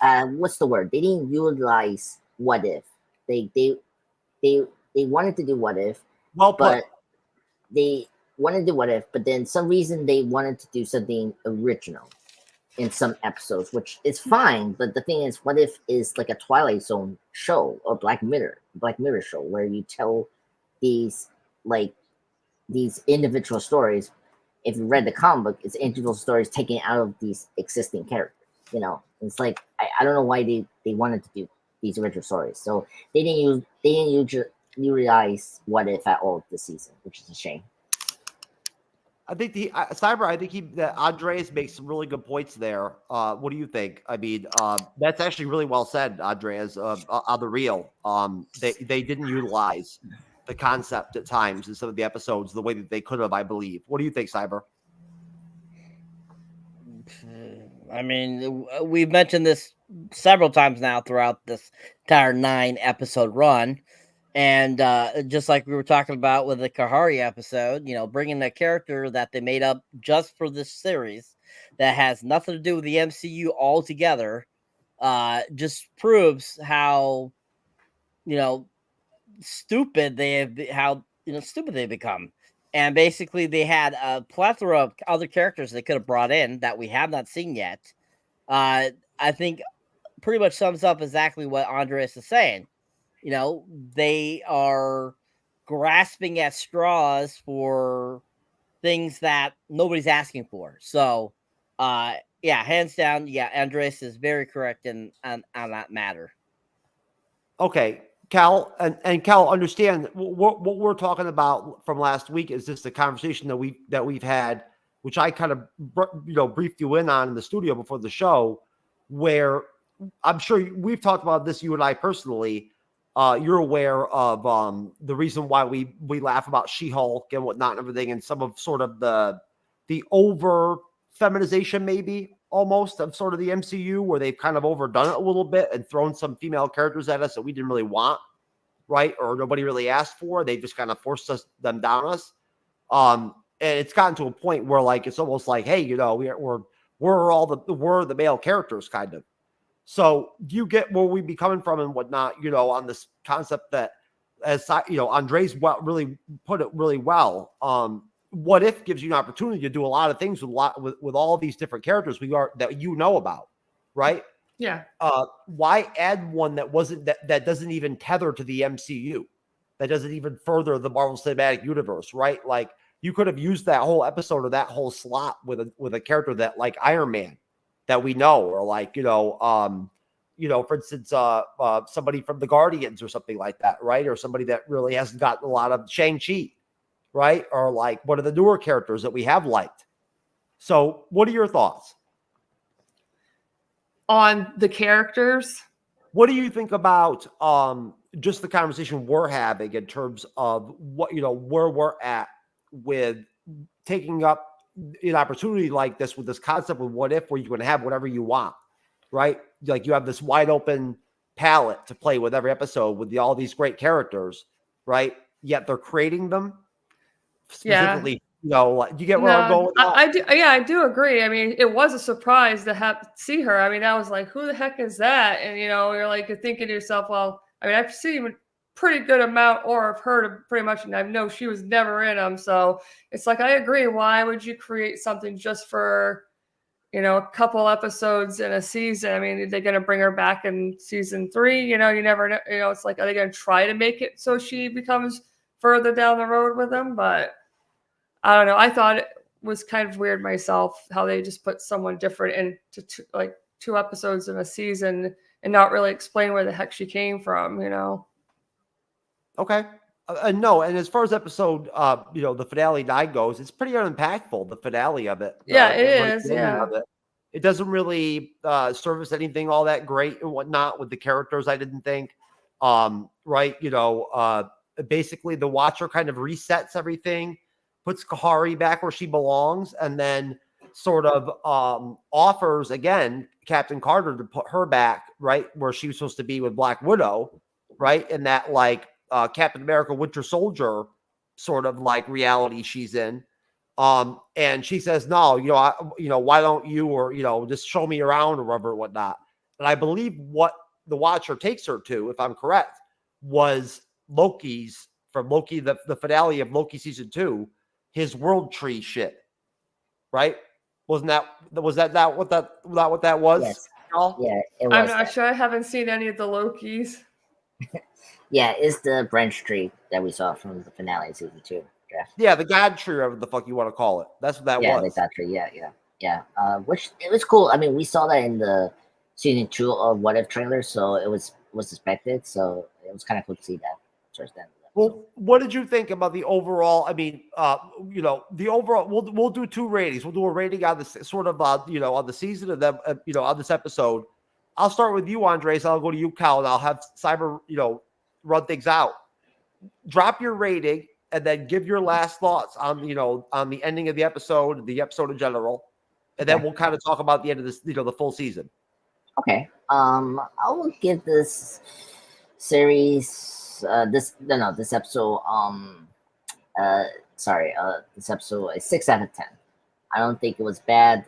what's the word? They didn't utilize what if. They wanted to do what if, Well put. but they wanted to do what if, but then some reason they wanted to do something original in some episodes, which is fine. But the thing is, what if is like a Twilight Zone show or Black Mirror show where you tell these individual stories. If you read the comic book, it's individual stories taken out of these existing characters. It's like I don't know why they wanted to do these original stories. So they didn't utilize what if at all this season, which is a shame. I think Cyber. I think that Andreas makes some really good points there. What do you think? I mean, that's actually really well said, Andreas. On the real, they didn't utilize the concept at times in some of the episodes the way that they could have. I believe. What do you think, Cyber? I mean, we've mentioned this several times now throughout this entire 9-episode run. And just like we were talking about with the Kahari episode, bringing a character that they made up just for this series that has nothing to do with the MCU altogether, just proves how, stupid they've become. And basically, they had a plethora of other characters they could have brought in that we have not seen yet. I think pretty much sums up exactly what Andres is saying. They are grasping at straws for things that nobody's asking for. So, hands down, Andres is very correct on that matter. Okay, Cal, and Cal, understand what we're talking about from last week is just the conversation that we've had, which I kind of briefed you in on in the studio before the show, where I'm sure we've talked about this, you and I personally. You're aware of the reason why we laugh about She-Hulk and whatnot and everything, and some of sort of the over feminization, maybe almost, of sort of the MCU, where they've kind of overdone it a little bit and thrown some female characters at us that we didn't really want, right? Or nobody really asked for. They just kind of forced them down us. And it's gotten to a point where it's almost like, hey, we're the male characters kind of. So you get where we be coming from and whatnot, on this concept that, as Andres really put it really well. What if gives you an opportunity to do a lot of things with all these different characters that about, right? Yeah. Why add one that doesn't even tether to the MCU, that doesn't even further the Marvel Cinematic Universe, right? Like you could have used that whole episode or that whole slot with a character that like Iron Man that we know, or for instance, somebody from the Guardians or something like that, right? Or somebody that really hasn't gotten a lot of Shang-Chi, right? Or like one of the newer characters that we have liked. So what are your thoughts on the characters? What do you think about just the conversation we're having in terms of what, where we're at with taking up an opportunity like this with this concept of what if, where you can have whatever you want, right? Like you have this wide open palette to play with every episode with all these great characters, right? Yet they're creating them specifically. Do you get where I'm going with that? I do. Yeah, I do agree. I mean, it was a surprise to see her. I mean, I was like, who the heck is that? And, you're thinking to yourself, well, I mean, I've seen a pretty good amount or I've heard of pretty much, and I know she was never in them. So it's like, I agree. Why would you create something just for, a couple episodes in a season? I mean, are they going to bring her back in season 3? You never know. It's like, are they going to try to make it so she becomes further down the road with them? But I don't know. I thought it was kind of weird myself how they just put someone different into 2 episodes in a season and not really explain where the heck she came from, Okay. No, and as far as episode, the finale 9 goes, it's pretty unimpactful, the finale of it. Yeah, it is. Yeah. It doesn't really service anything all that great and whatnot with the characters, I didn't think. Right, basically the Watcher kind of resets everything, puts Kahari back where she belongs, and then sort of offers, again, Captain Carter to put her back, right, where she was supposed to be with Black Widow, right, in that, like, Captain America Winter Soldier sort of, like, reality she's in. And she says, no, why don't you, or, just show me around or whatever, whatnot. And I believe what the Watcher takes her to, if I'm correct, was Loki's, from Loki, the finale of Loki season 2, his world tree shit, right? Wasn't that what that was? Yes. Y'all? Yeah, it was. I'm not sure. I haven't seen any of the Lokis. Yeah, it's the branch tree that we saw from the finale of season 2. Jeff. Yeah, the God tree, whatever the fuck you want to call it. That's what that Yeah, was. the God tree. Yeah. Which it was cool. I mean, we saw that in the season 2 of What If trailer, so it was expected. So it was kind of cool to see that towards the end. Well, what did you think about the overall? I mean, the overall. We'll do 2 ratings. We'll do a rating on this sort of, on the season, and then on this episode. I'll start with you, Andres. I'll go to you, Cal, and I'll have Cyber, run things out. Drop your rating, and then give your last thoughts on the ending of the episode in general, and then we'll kind of talk about the end of this, the full season. Okay. I will give this series this episode this episode a 6 out of 10. I don't think it was bad.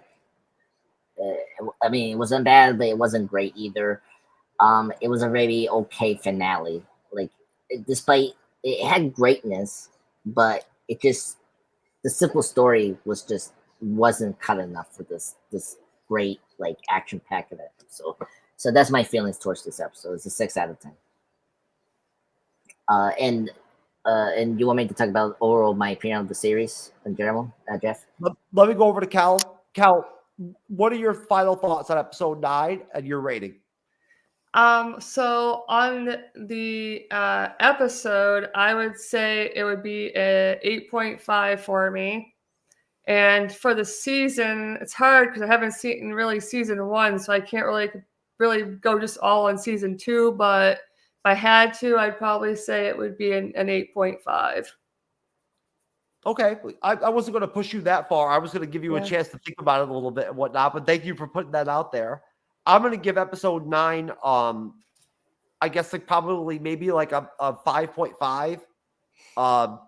I mean, it wasn't bad, but it wasn't great either. It was a very okay finale. Like, despite it had greatness, but it just, the simple story wasn't cut enough for this great, like, action pack of it. So that's my feelings towards this episode. It's a 6 out of 10. And you want me to talk about overall my opinion of the series in general, Jeff? Let me go over to Cal. Cal, what are your final thoughts on episode 9 and your rating? So on the episode, I would say it would be a 8.5 for me. And for the season, it's hard because I haven't seen really season 1, so I can't really go just all on season 2. But if I had to, I'd probably say it would be an 8.5. Okay, I wasn't going to push you that far. I was going to give you a chance to think about it a little bit and whatnot. But thank you for putting that out there. I'm going to give episode 9, I guess, like, probably maybe like a 5.5.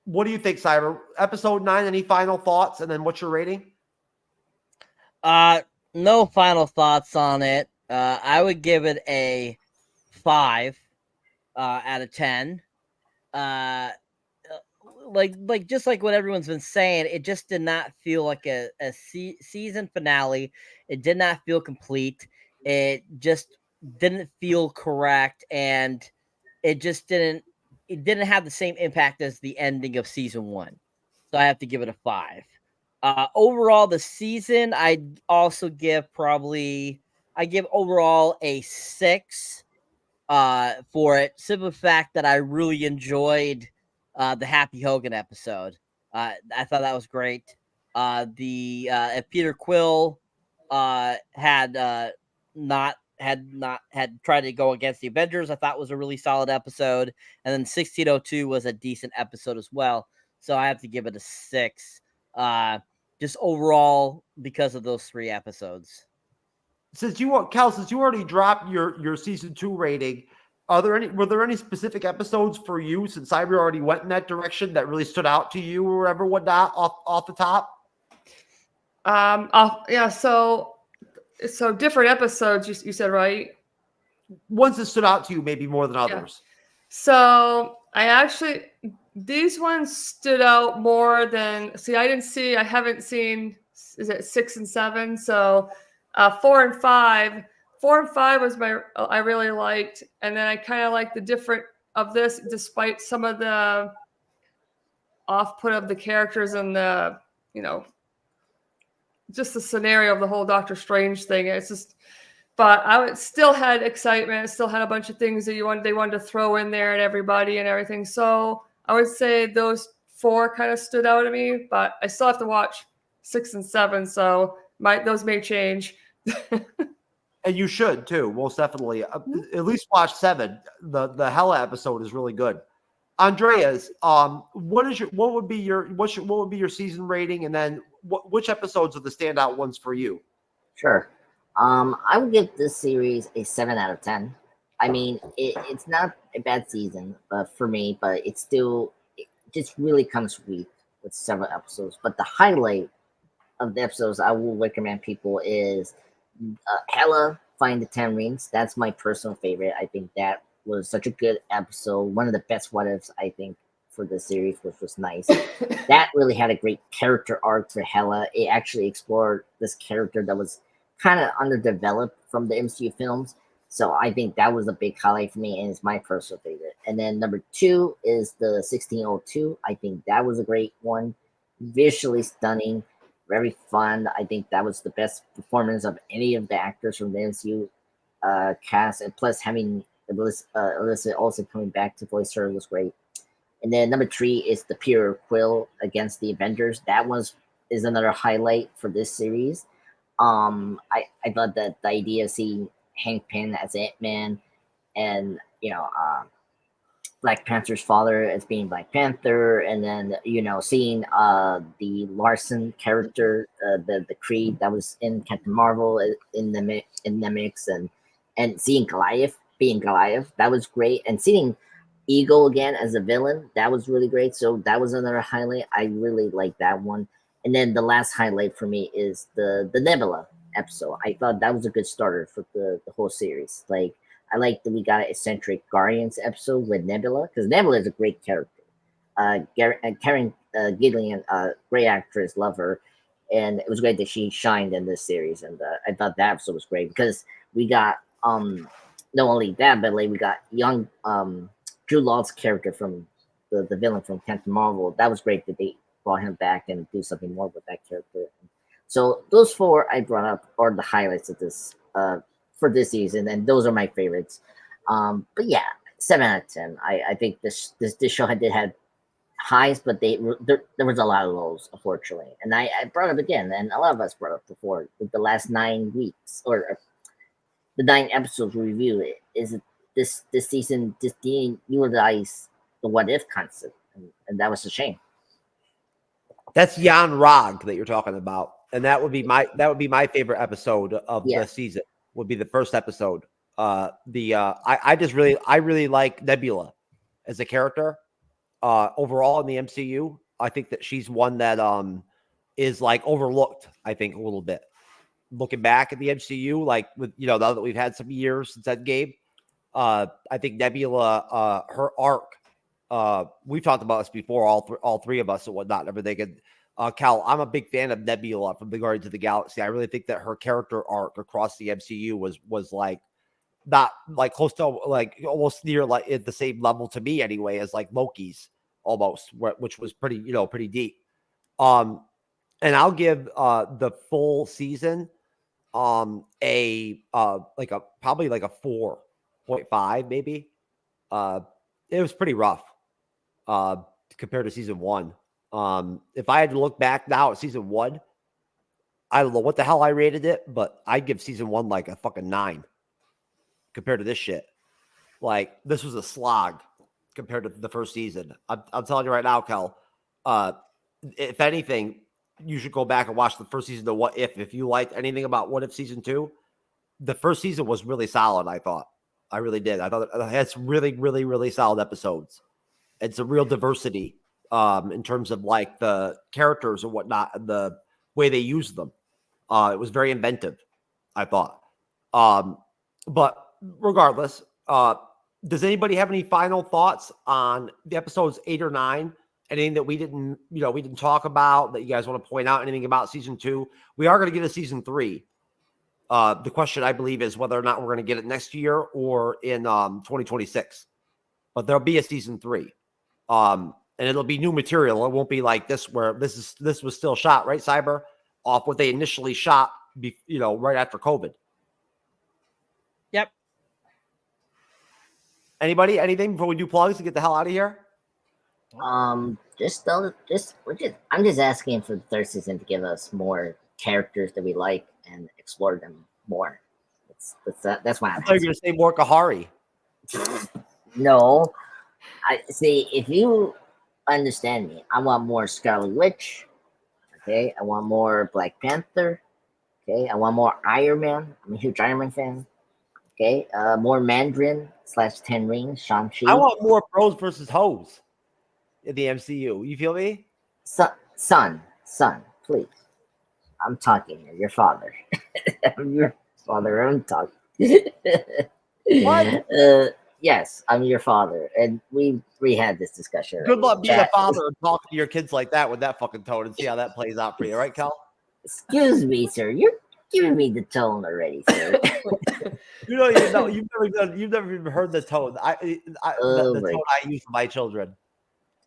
What do you think, Cyber? Episode 9, any final thoughts? And then what's your rating? No final thoughts on it. I would give it a 5 out of 10. Like just like what everyone's been saying, it just did not feel like a season finale. It did not feel complete. It just didn't feel correct, and it didn't have the same impact as the ending of season 1. So I have to give it a 5. Overall, the season, I'd also give overall a 6 for it. Simple fact that I really enjoyed the Happy Hogan episode. I thought that was great. If Peter Quill had tried to go against the Avengers, I thought was a really solid episode. And then 1602 was a decent episode as well. So I have to give it a 6. Just overall because of those 3 episodes. Since you already dropped your season 2 rating, were there any specific episodes for you, since Cyber already went in that direction, that really stood out to you or whatever, whatnot, off the top? So different episodes, you said, right? Ones that stood out to you maybe more than others. Yeah. So these ones stood out more than, I haven't seen, is it 6 and 7? So 4 and 5. 4 and 5 was I really liked. And then I kind of liked the different of this, despite some of the off-put of the characters and the, just the scenario of the whole Doctor Strange thing. It's just, but I still had excitement. Still had a bunch of things that they wanted to throw in there and everybody and everything. So I would say those 4 kind of stood out to me, but I still have to watch 6 and 7. So those may change. And you should too, most definitely. At least watch 7. The Hela episode is really good. Andreas, what would be your season rating, and then which episodes are the standout ones for you? Sure. I would give this series a 7 out of 10. I mean, it's not a bad season, for me, but it just really comes weak with several episodes. But the highlight of the episodes I will recommend people is Hela Find the 10 Rings. That's my personal favorite. I think that was such a good episode. One of the best what ifs, I think, for the series, which was nice. That really had a great character arc for Hela. It actually explored this character that was kind of underdeveloped from the MCU films. So I think that was a big highlight for me, and it's my personal favorite. And then number 2 is the 1602. I think that was a great one. Visually stunning, very fun. I think that was the best performance of any of the actors from the MCU cast, and plus having Alyssa also coming back to voice her was great. And then number 3 is the Peter Quill against the Avengers. That is another highlight for this series. I thought that the idea of seeing Hank Pym as Ant-Man, and Black Panther's father as being Black Panther, and then seeing the Larson character, the Creed that was in Captain Marvel in the mix, and seeing Goliath being Goliath, that was great, and seeing Eagle again as a villain, that was really great. So that was another highlight. I really like that one. And then the last highlight for me is the Nebula episode. I thought that was a good starter for the whole series. Like, I like that we got an eccentric Guardians episode with Nebula, because Nebula is a great character. Karen Gillian, great actress, love her, and it was great that she shined in this series. And I thought that episode was great because we got not only that, but like we got young Drew Law's character from the villain from Captain Marvel. That was great that they brought him back and do something more with that character. So those 4 I brought up are the highlights of this for this season, and those are my favorites. But yeah, 7 out of 10. I think this show did have highs, but there was a lot of lows, unfortunately. And I brought up again, and a lot of us brought up before, with the last 9 weeks or the 9 episodes review. This season just didn't utilize the what if concept, and that was a shame. That's Jan Rog that you're talking about, and that would be my favorite episode of the season. Would be the first episode. I really like Nebula as a character. Overall in the MCU, I think that she's one that is like overlooked. I think a little bit. Looking back at the MCU, like with now that we've had some years since Endgame, I think Nebula, her arc. We've talked about this before, all three of us and whatnot, and everything. And Cal, I'm a big fan of Nebula from the Guardians of the Galaxy. I really think that her character arc across the MCU was like not like close to like almost near like at the same level to me anyway as like Loki's almost, which was pretty deep. And I'll give the full season probably like a 4.5 maybe. It was pretty rough compared to season 1. If I had to look back now at season 1, I don't know what the hell I rated it, but I'd give season 1 like a fucking 9 compared to this shit. Like, this was a slog compared to the first season. I'm telling you right now, Kel, if anything, you should go back and watch the first season of What If you liked anything about What If season 2. The first season was really solid, I thought. I really did. I thought it had some really, really, really solid episodes. And some real diversity in terms of like the characters and whatnot, and the way they used them. It was very inventive, I thought. But regardless, does anybody have any final thoughts on the episodes 8 or 9? Anything that we didn't talk about that you guys want to point out? Anything about season 2? We are going to get a season 3. The question, I believe, is whether or not we're going to get it next year or in 2026. But there'll be a season 3. And it'll be new material. It won't be like this, where this was still shot, right, Cyber? Off what they initially shot, right after COVID. Yep. Anybody? Anything before we do plugs to get the hell out of here? I'm just asking for the third season to give us more characters that we like and explore them more. That's why I I'm thought you were going to say more Kahari. No, I see. If you understand me, I want more Scarlet Witch. Okay, I want more Black Panther. Okay, I want more Iron Man. I'm a huge Iron Man fan. Okay, more Mandarin / Ten Rings, Shang-Chi. I want more pros versus hoes in the MCU. You feel me? Son, please. I'm talking here. Your father. I'm your father. I'm talking. What? Yes, I'm your father, and we had this discussion. Good luck being a Chat. father and talking to your kids like that with that fucking tone, and see how that plays out for you, right, Cal? Excuse me, sir. You're giving me the tone already, sir. You don't even know. You've never even heard the tone. The tone I use for my children.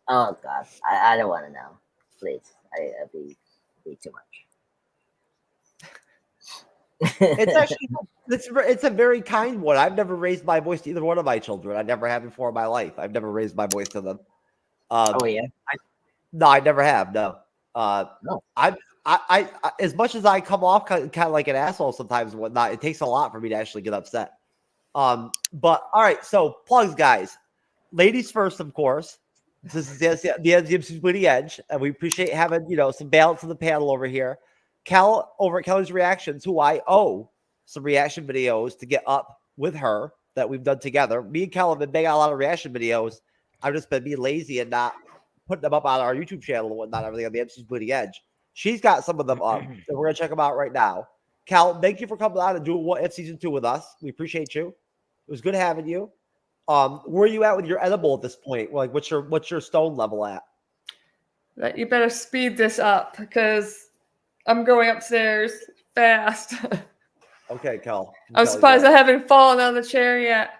Oh God, I don't want to know. Please, I'd be too much. It's actually it's a very kind one. I've never raised my voice to either one of my children. I never have before in my life. I've never raised my voice to them. Oh yeah. No, I never have. No. No. I as much as I come off kind of like an asshole sometimes and whatnot, it takes a lot for me to actually get upset. But all right, so plugs, guys. Ladies first, of course. This is the MCU'S Bleeding Edge, and we appreciate having some balance in the panel over here. Cal over at Kelly's Reactions, who I owe some reaction videos to get up with her that we've done together. Me and Cal have been making a lot of reaction videos. I've just been being lazy and not putting them up on our YouTube channel and whatnot, everything on the MCU'S Bleeding Edge. She's got some of them up, so we're going to check them out right now. Cal, thank you for coming on and doing What If Season 2 with us. We appreciate you. It was good having you. Where are you at with your edible at this point? Like, what's your stone level at? You better speed this up because I'm going upstairs fast. Okay, Cal. I'm surprised I haven't fallen on the chair yet.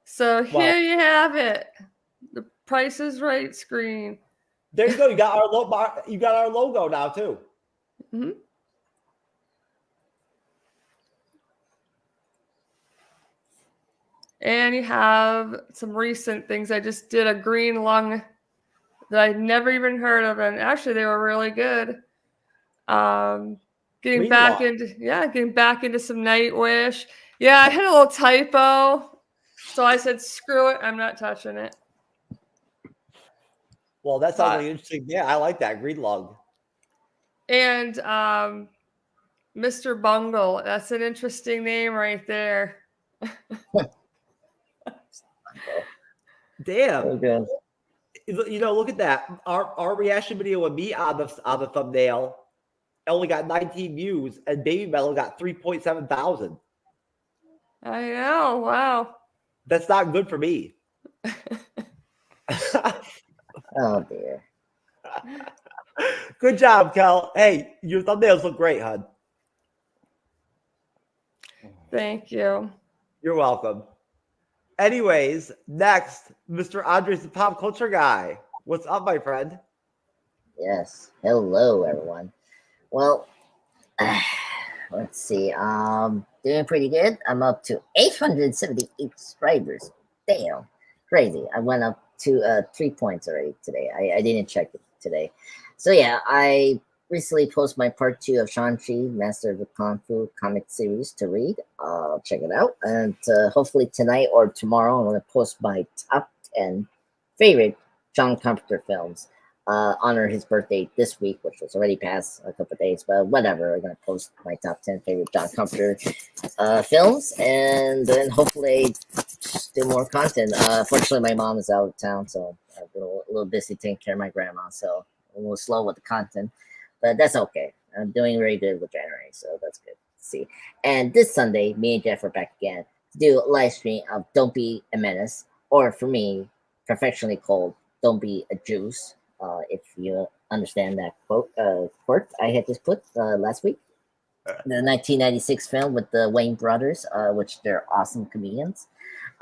So here you have it. The Price is Right screen. There you go. You got our logo now too. Mm-hmm. And you have some recent things. I just did a green lung that I'd never even heard of, and actually they were really good. Getting back into some Nightwish. Yeah, I had a little typo, so I said screw it, I'm not touching it. Well, that sounds like interesting. Yeah, I like that green lung. And Mr. Bungle, that's an interesting name right there. Damn. Okay. Look at that. Our reaction video with me on the thumbnail only got 19 views, and Baby Metal got 3.7 thousand. I know. Wow. That's not good for me. Oh dear. Good job, Cal. Hey, your thumbnails look great, hon. Thank you. You're welcome. Anyways, next, Mr. Andres, the pop culture guy. What's up, my friend? Yes. Hello, everyone. Well, let's see. Doing pretty good. I'm up to 878 subscribers. Damn, crazy. I went up to 3 points already today. I didn't check it today. So yeah, I recently posted my part 2 of Shang-Chi, Master of the Kung Fu comic series to read. Check it out. And hopefully tonight or tomorrow, I'm going to post my top 10 favorite John Carpenter films. Honor his birthday this week, which was already past a couple of days, but whatever. I'm going to post my top 10 favorite John Carpenter films, and then hopefully do more content. Fortunately, my mom is out of town, so I've been a little busy taking care of my grandma, so a little slow with the content. But that's okay. I'm doing very good with January, so that's good to see. And this Sunday, me and Jeff are back again to do a live stream of Don't Be a Menace, or for me, perfectionly called Don't Be a Juice, if you understand that quote I had just put last week. The 1996 film with the Wayne brothers, which they're awesome comedians.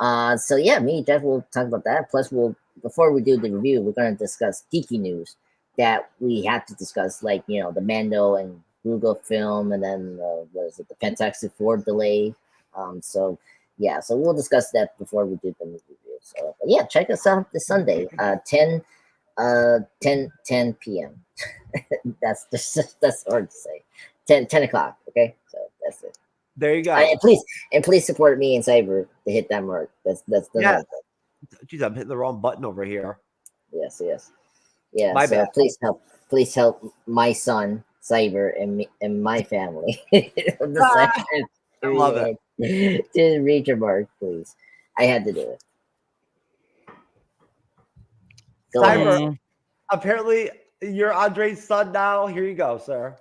So yeah, me and Jeff will talk about that. Plus, before we do the review, we're going to discuss geeky news that we have to discuss, like, the Mando and Google film, and then the Fantastic Four delay. So we'll discuss that before we do the review. So yeah, check us out this Sunday, 10 p.m. That's hard to say. 10 o'clock. Okay, so that's it. There you go. And please support me and Cyber to hit that mark. That's yeah. Jeez, I'm hitting the wrong button over here. Yes. Yeah. My so bad. Please help my son Cyber and me and my family. I love it. To reach a mark, please. I had to do it. Go Cyber, ahead. apparently you're Andre's son now. Here you go, sir.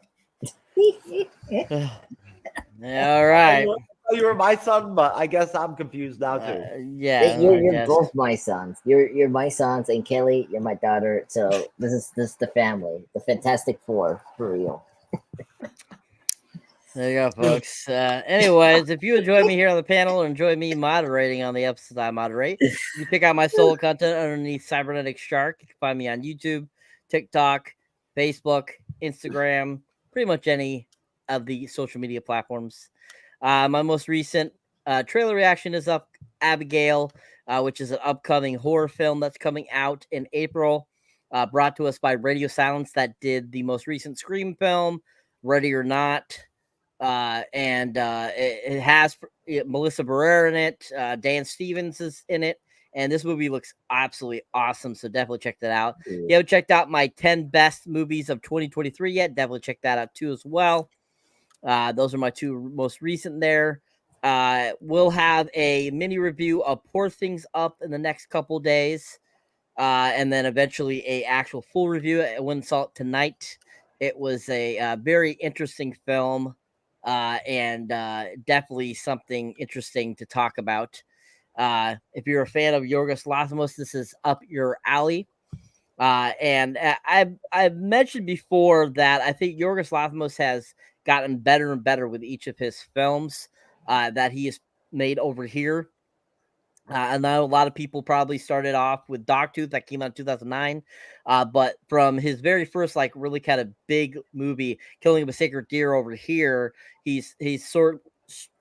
All right. You were my son, but I guess I'm confused now too. Yeah, you're both my sons. You're my sons, and Kelly, you're my daughter. So this is the family, the Fantastic Four for real. There you go, folks. Anyways, if you enjoy me here on the panel or enjoy me moderating on the episodes I moderate, you pick out my solo content underneath Cyberneticshark. You can find me on YouTube, TikTok, Facebook, Instagram, pretty much any of the social media platforms. My most recent trailer reaction is up Abigail, which is an upcoming horror film that's coming out in April, brought to us by Radio Silence that did the most recent Scream film, Ready or Not. It has Melissa Barrera in it. Dan Stevens is in it. And this movie looks absolutely awesome. So definitely check that out. If you haven't checked out my 10 best movies of 2023 yet, definitely check that out too as well. Those are my two most recent there. We'll have a mini review of Poor Things Up in the next couple days. And then eventually a actual full review. I wouldn't saw it tonight. It was a very interesting film. And definitely something interesting to talk about. If you're a fan of Yorgos Lanthimos, this is up your alley. And I've mentioned before that I think Yorgos Lanthimos has gotten better and better with each of his films that he has made over here. I know a lot of people probably started off with Dogtooth that came out in 2009. But from his very first, like, really kind of big movie, Killing of a Sacred Deer over here, he's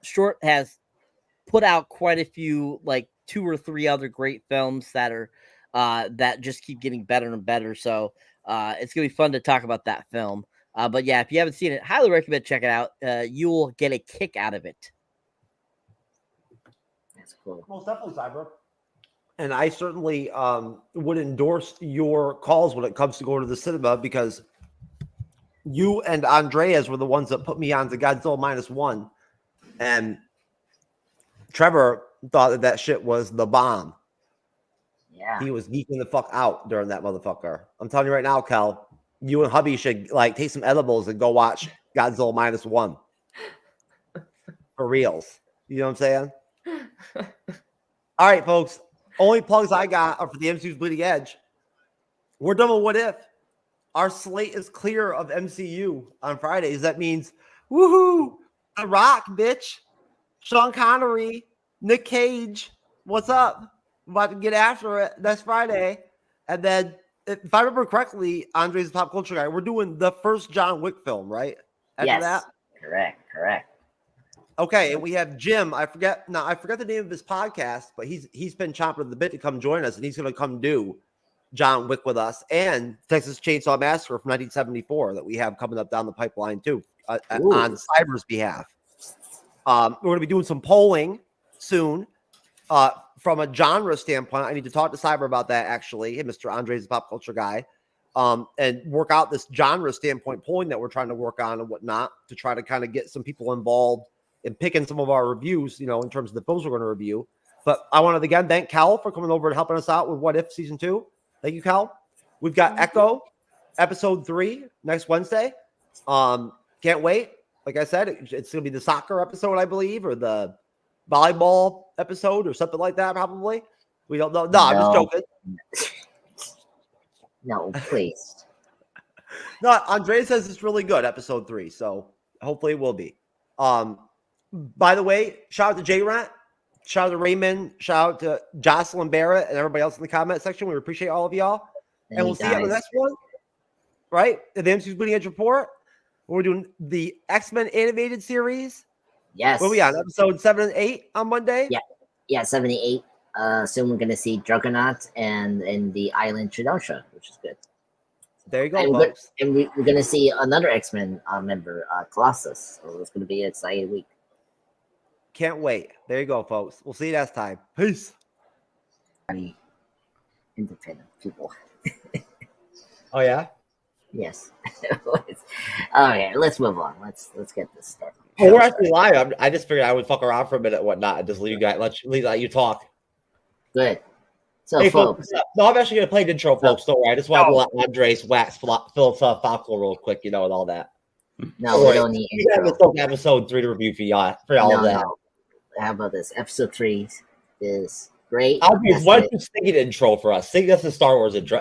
short has put out quite a few, like 2 or 3 other great films that are that just keep getting better and better. So it's gonna be fun to talk about that film. But yeah, if you haven't seen it, highly recommend check it out. You will get a kick out of it. That's cool. Most definitely, Cyber. And I certainly would endorse your calls when it comes to going to the cinema, because you and Andreas were the ones that put me on to Godzilla -1. And Trevor thought that shit was the bomb. Yeah. He was geeking the fuck out during that motherfucker. I'm telling you right now, Kel, you and hubby should like take some edibles and go watch Godzilla -1. For reals. You know what I'm saying? All right, folks. Only plugs I got are for the MCU's Bleeding Edge. We're done with What If. Our slate is clear of MCU on Fridays. That means, woohoo, The Rock, bitch. Sean Connery, Nick Cage. What's up? I'm about to get after it next Friday. And then, if I remember correctly, Andre's a pop culture guy. We're doing the first John Wick film, right? After that? Correct. Okay, and we have Jim. I forget the name of his podcast, but he's been chomping at the bit to come join us, and he's going to come do John Wick with us and Texas Chainsaw Massacre from 1974 that we have coming up down the pipeline too on Cyber's behalf. We're going to be doing some polling soon from a genre standpoint. I need to talk to Cyber about that actually, and Mr. Andre's a pop culture guy, and work out this genre standpoint polling that we're trying to work on and whatnot to try to kind of get some people involved in picking some of our reviews, you know, in terms of the films we're going to review. But I wanted to again thank Cal for coming over and helping us out with What If Season 2. Thank you, Cal. We've got Echo Episode 3 next Wednesday. Can't wait. Like I said, it's going to be the soccer episode, I believe, or the volleyball episode or something like that, probably. We don't know. No, I'm just joking. No, please. No, Andre says it's really good, Episode 3. So hopefully it will be. By the way, shout out to J-Rant. Shout out to Raymond. Shout out to Jocelyn Barrett and everybody else in the comment section. We appreciate all of y'all. And we'll see you on the next one. Right? The MCU's Bleeding Edge Report. We're doing the X-Men animated series. Yes. What are we on? Episode 7 and 8 on Monday? Yeah, 78. Soon we're going to see Juggernaut and the Island Shinosha, which is good. There you go, And, folks. we're gonna see another X-Men member, Colossus. So it's gonna be an exciting week. Can't wait. There you go, folks. We'll see you next time. Peace. Very independent people. Oh yeah. Yes. Okay, let's move on. Let's get this started. Oh, we're actually live. I just figured I would fuck around for a minute and whatnot and just leave you guys, let you talk. Good. So, Hey, folks. No, I'm actually gonna play an intro, folks. Don't worry. I just want to let Andres wax philosophical real quick, and all that. No, we don't need intro. Episode 3 to review for y'all all that. No. How about this? Episode 3 is great. Andres, why don't you sing an intro for us? Sing us the Star Wars intro.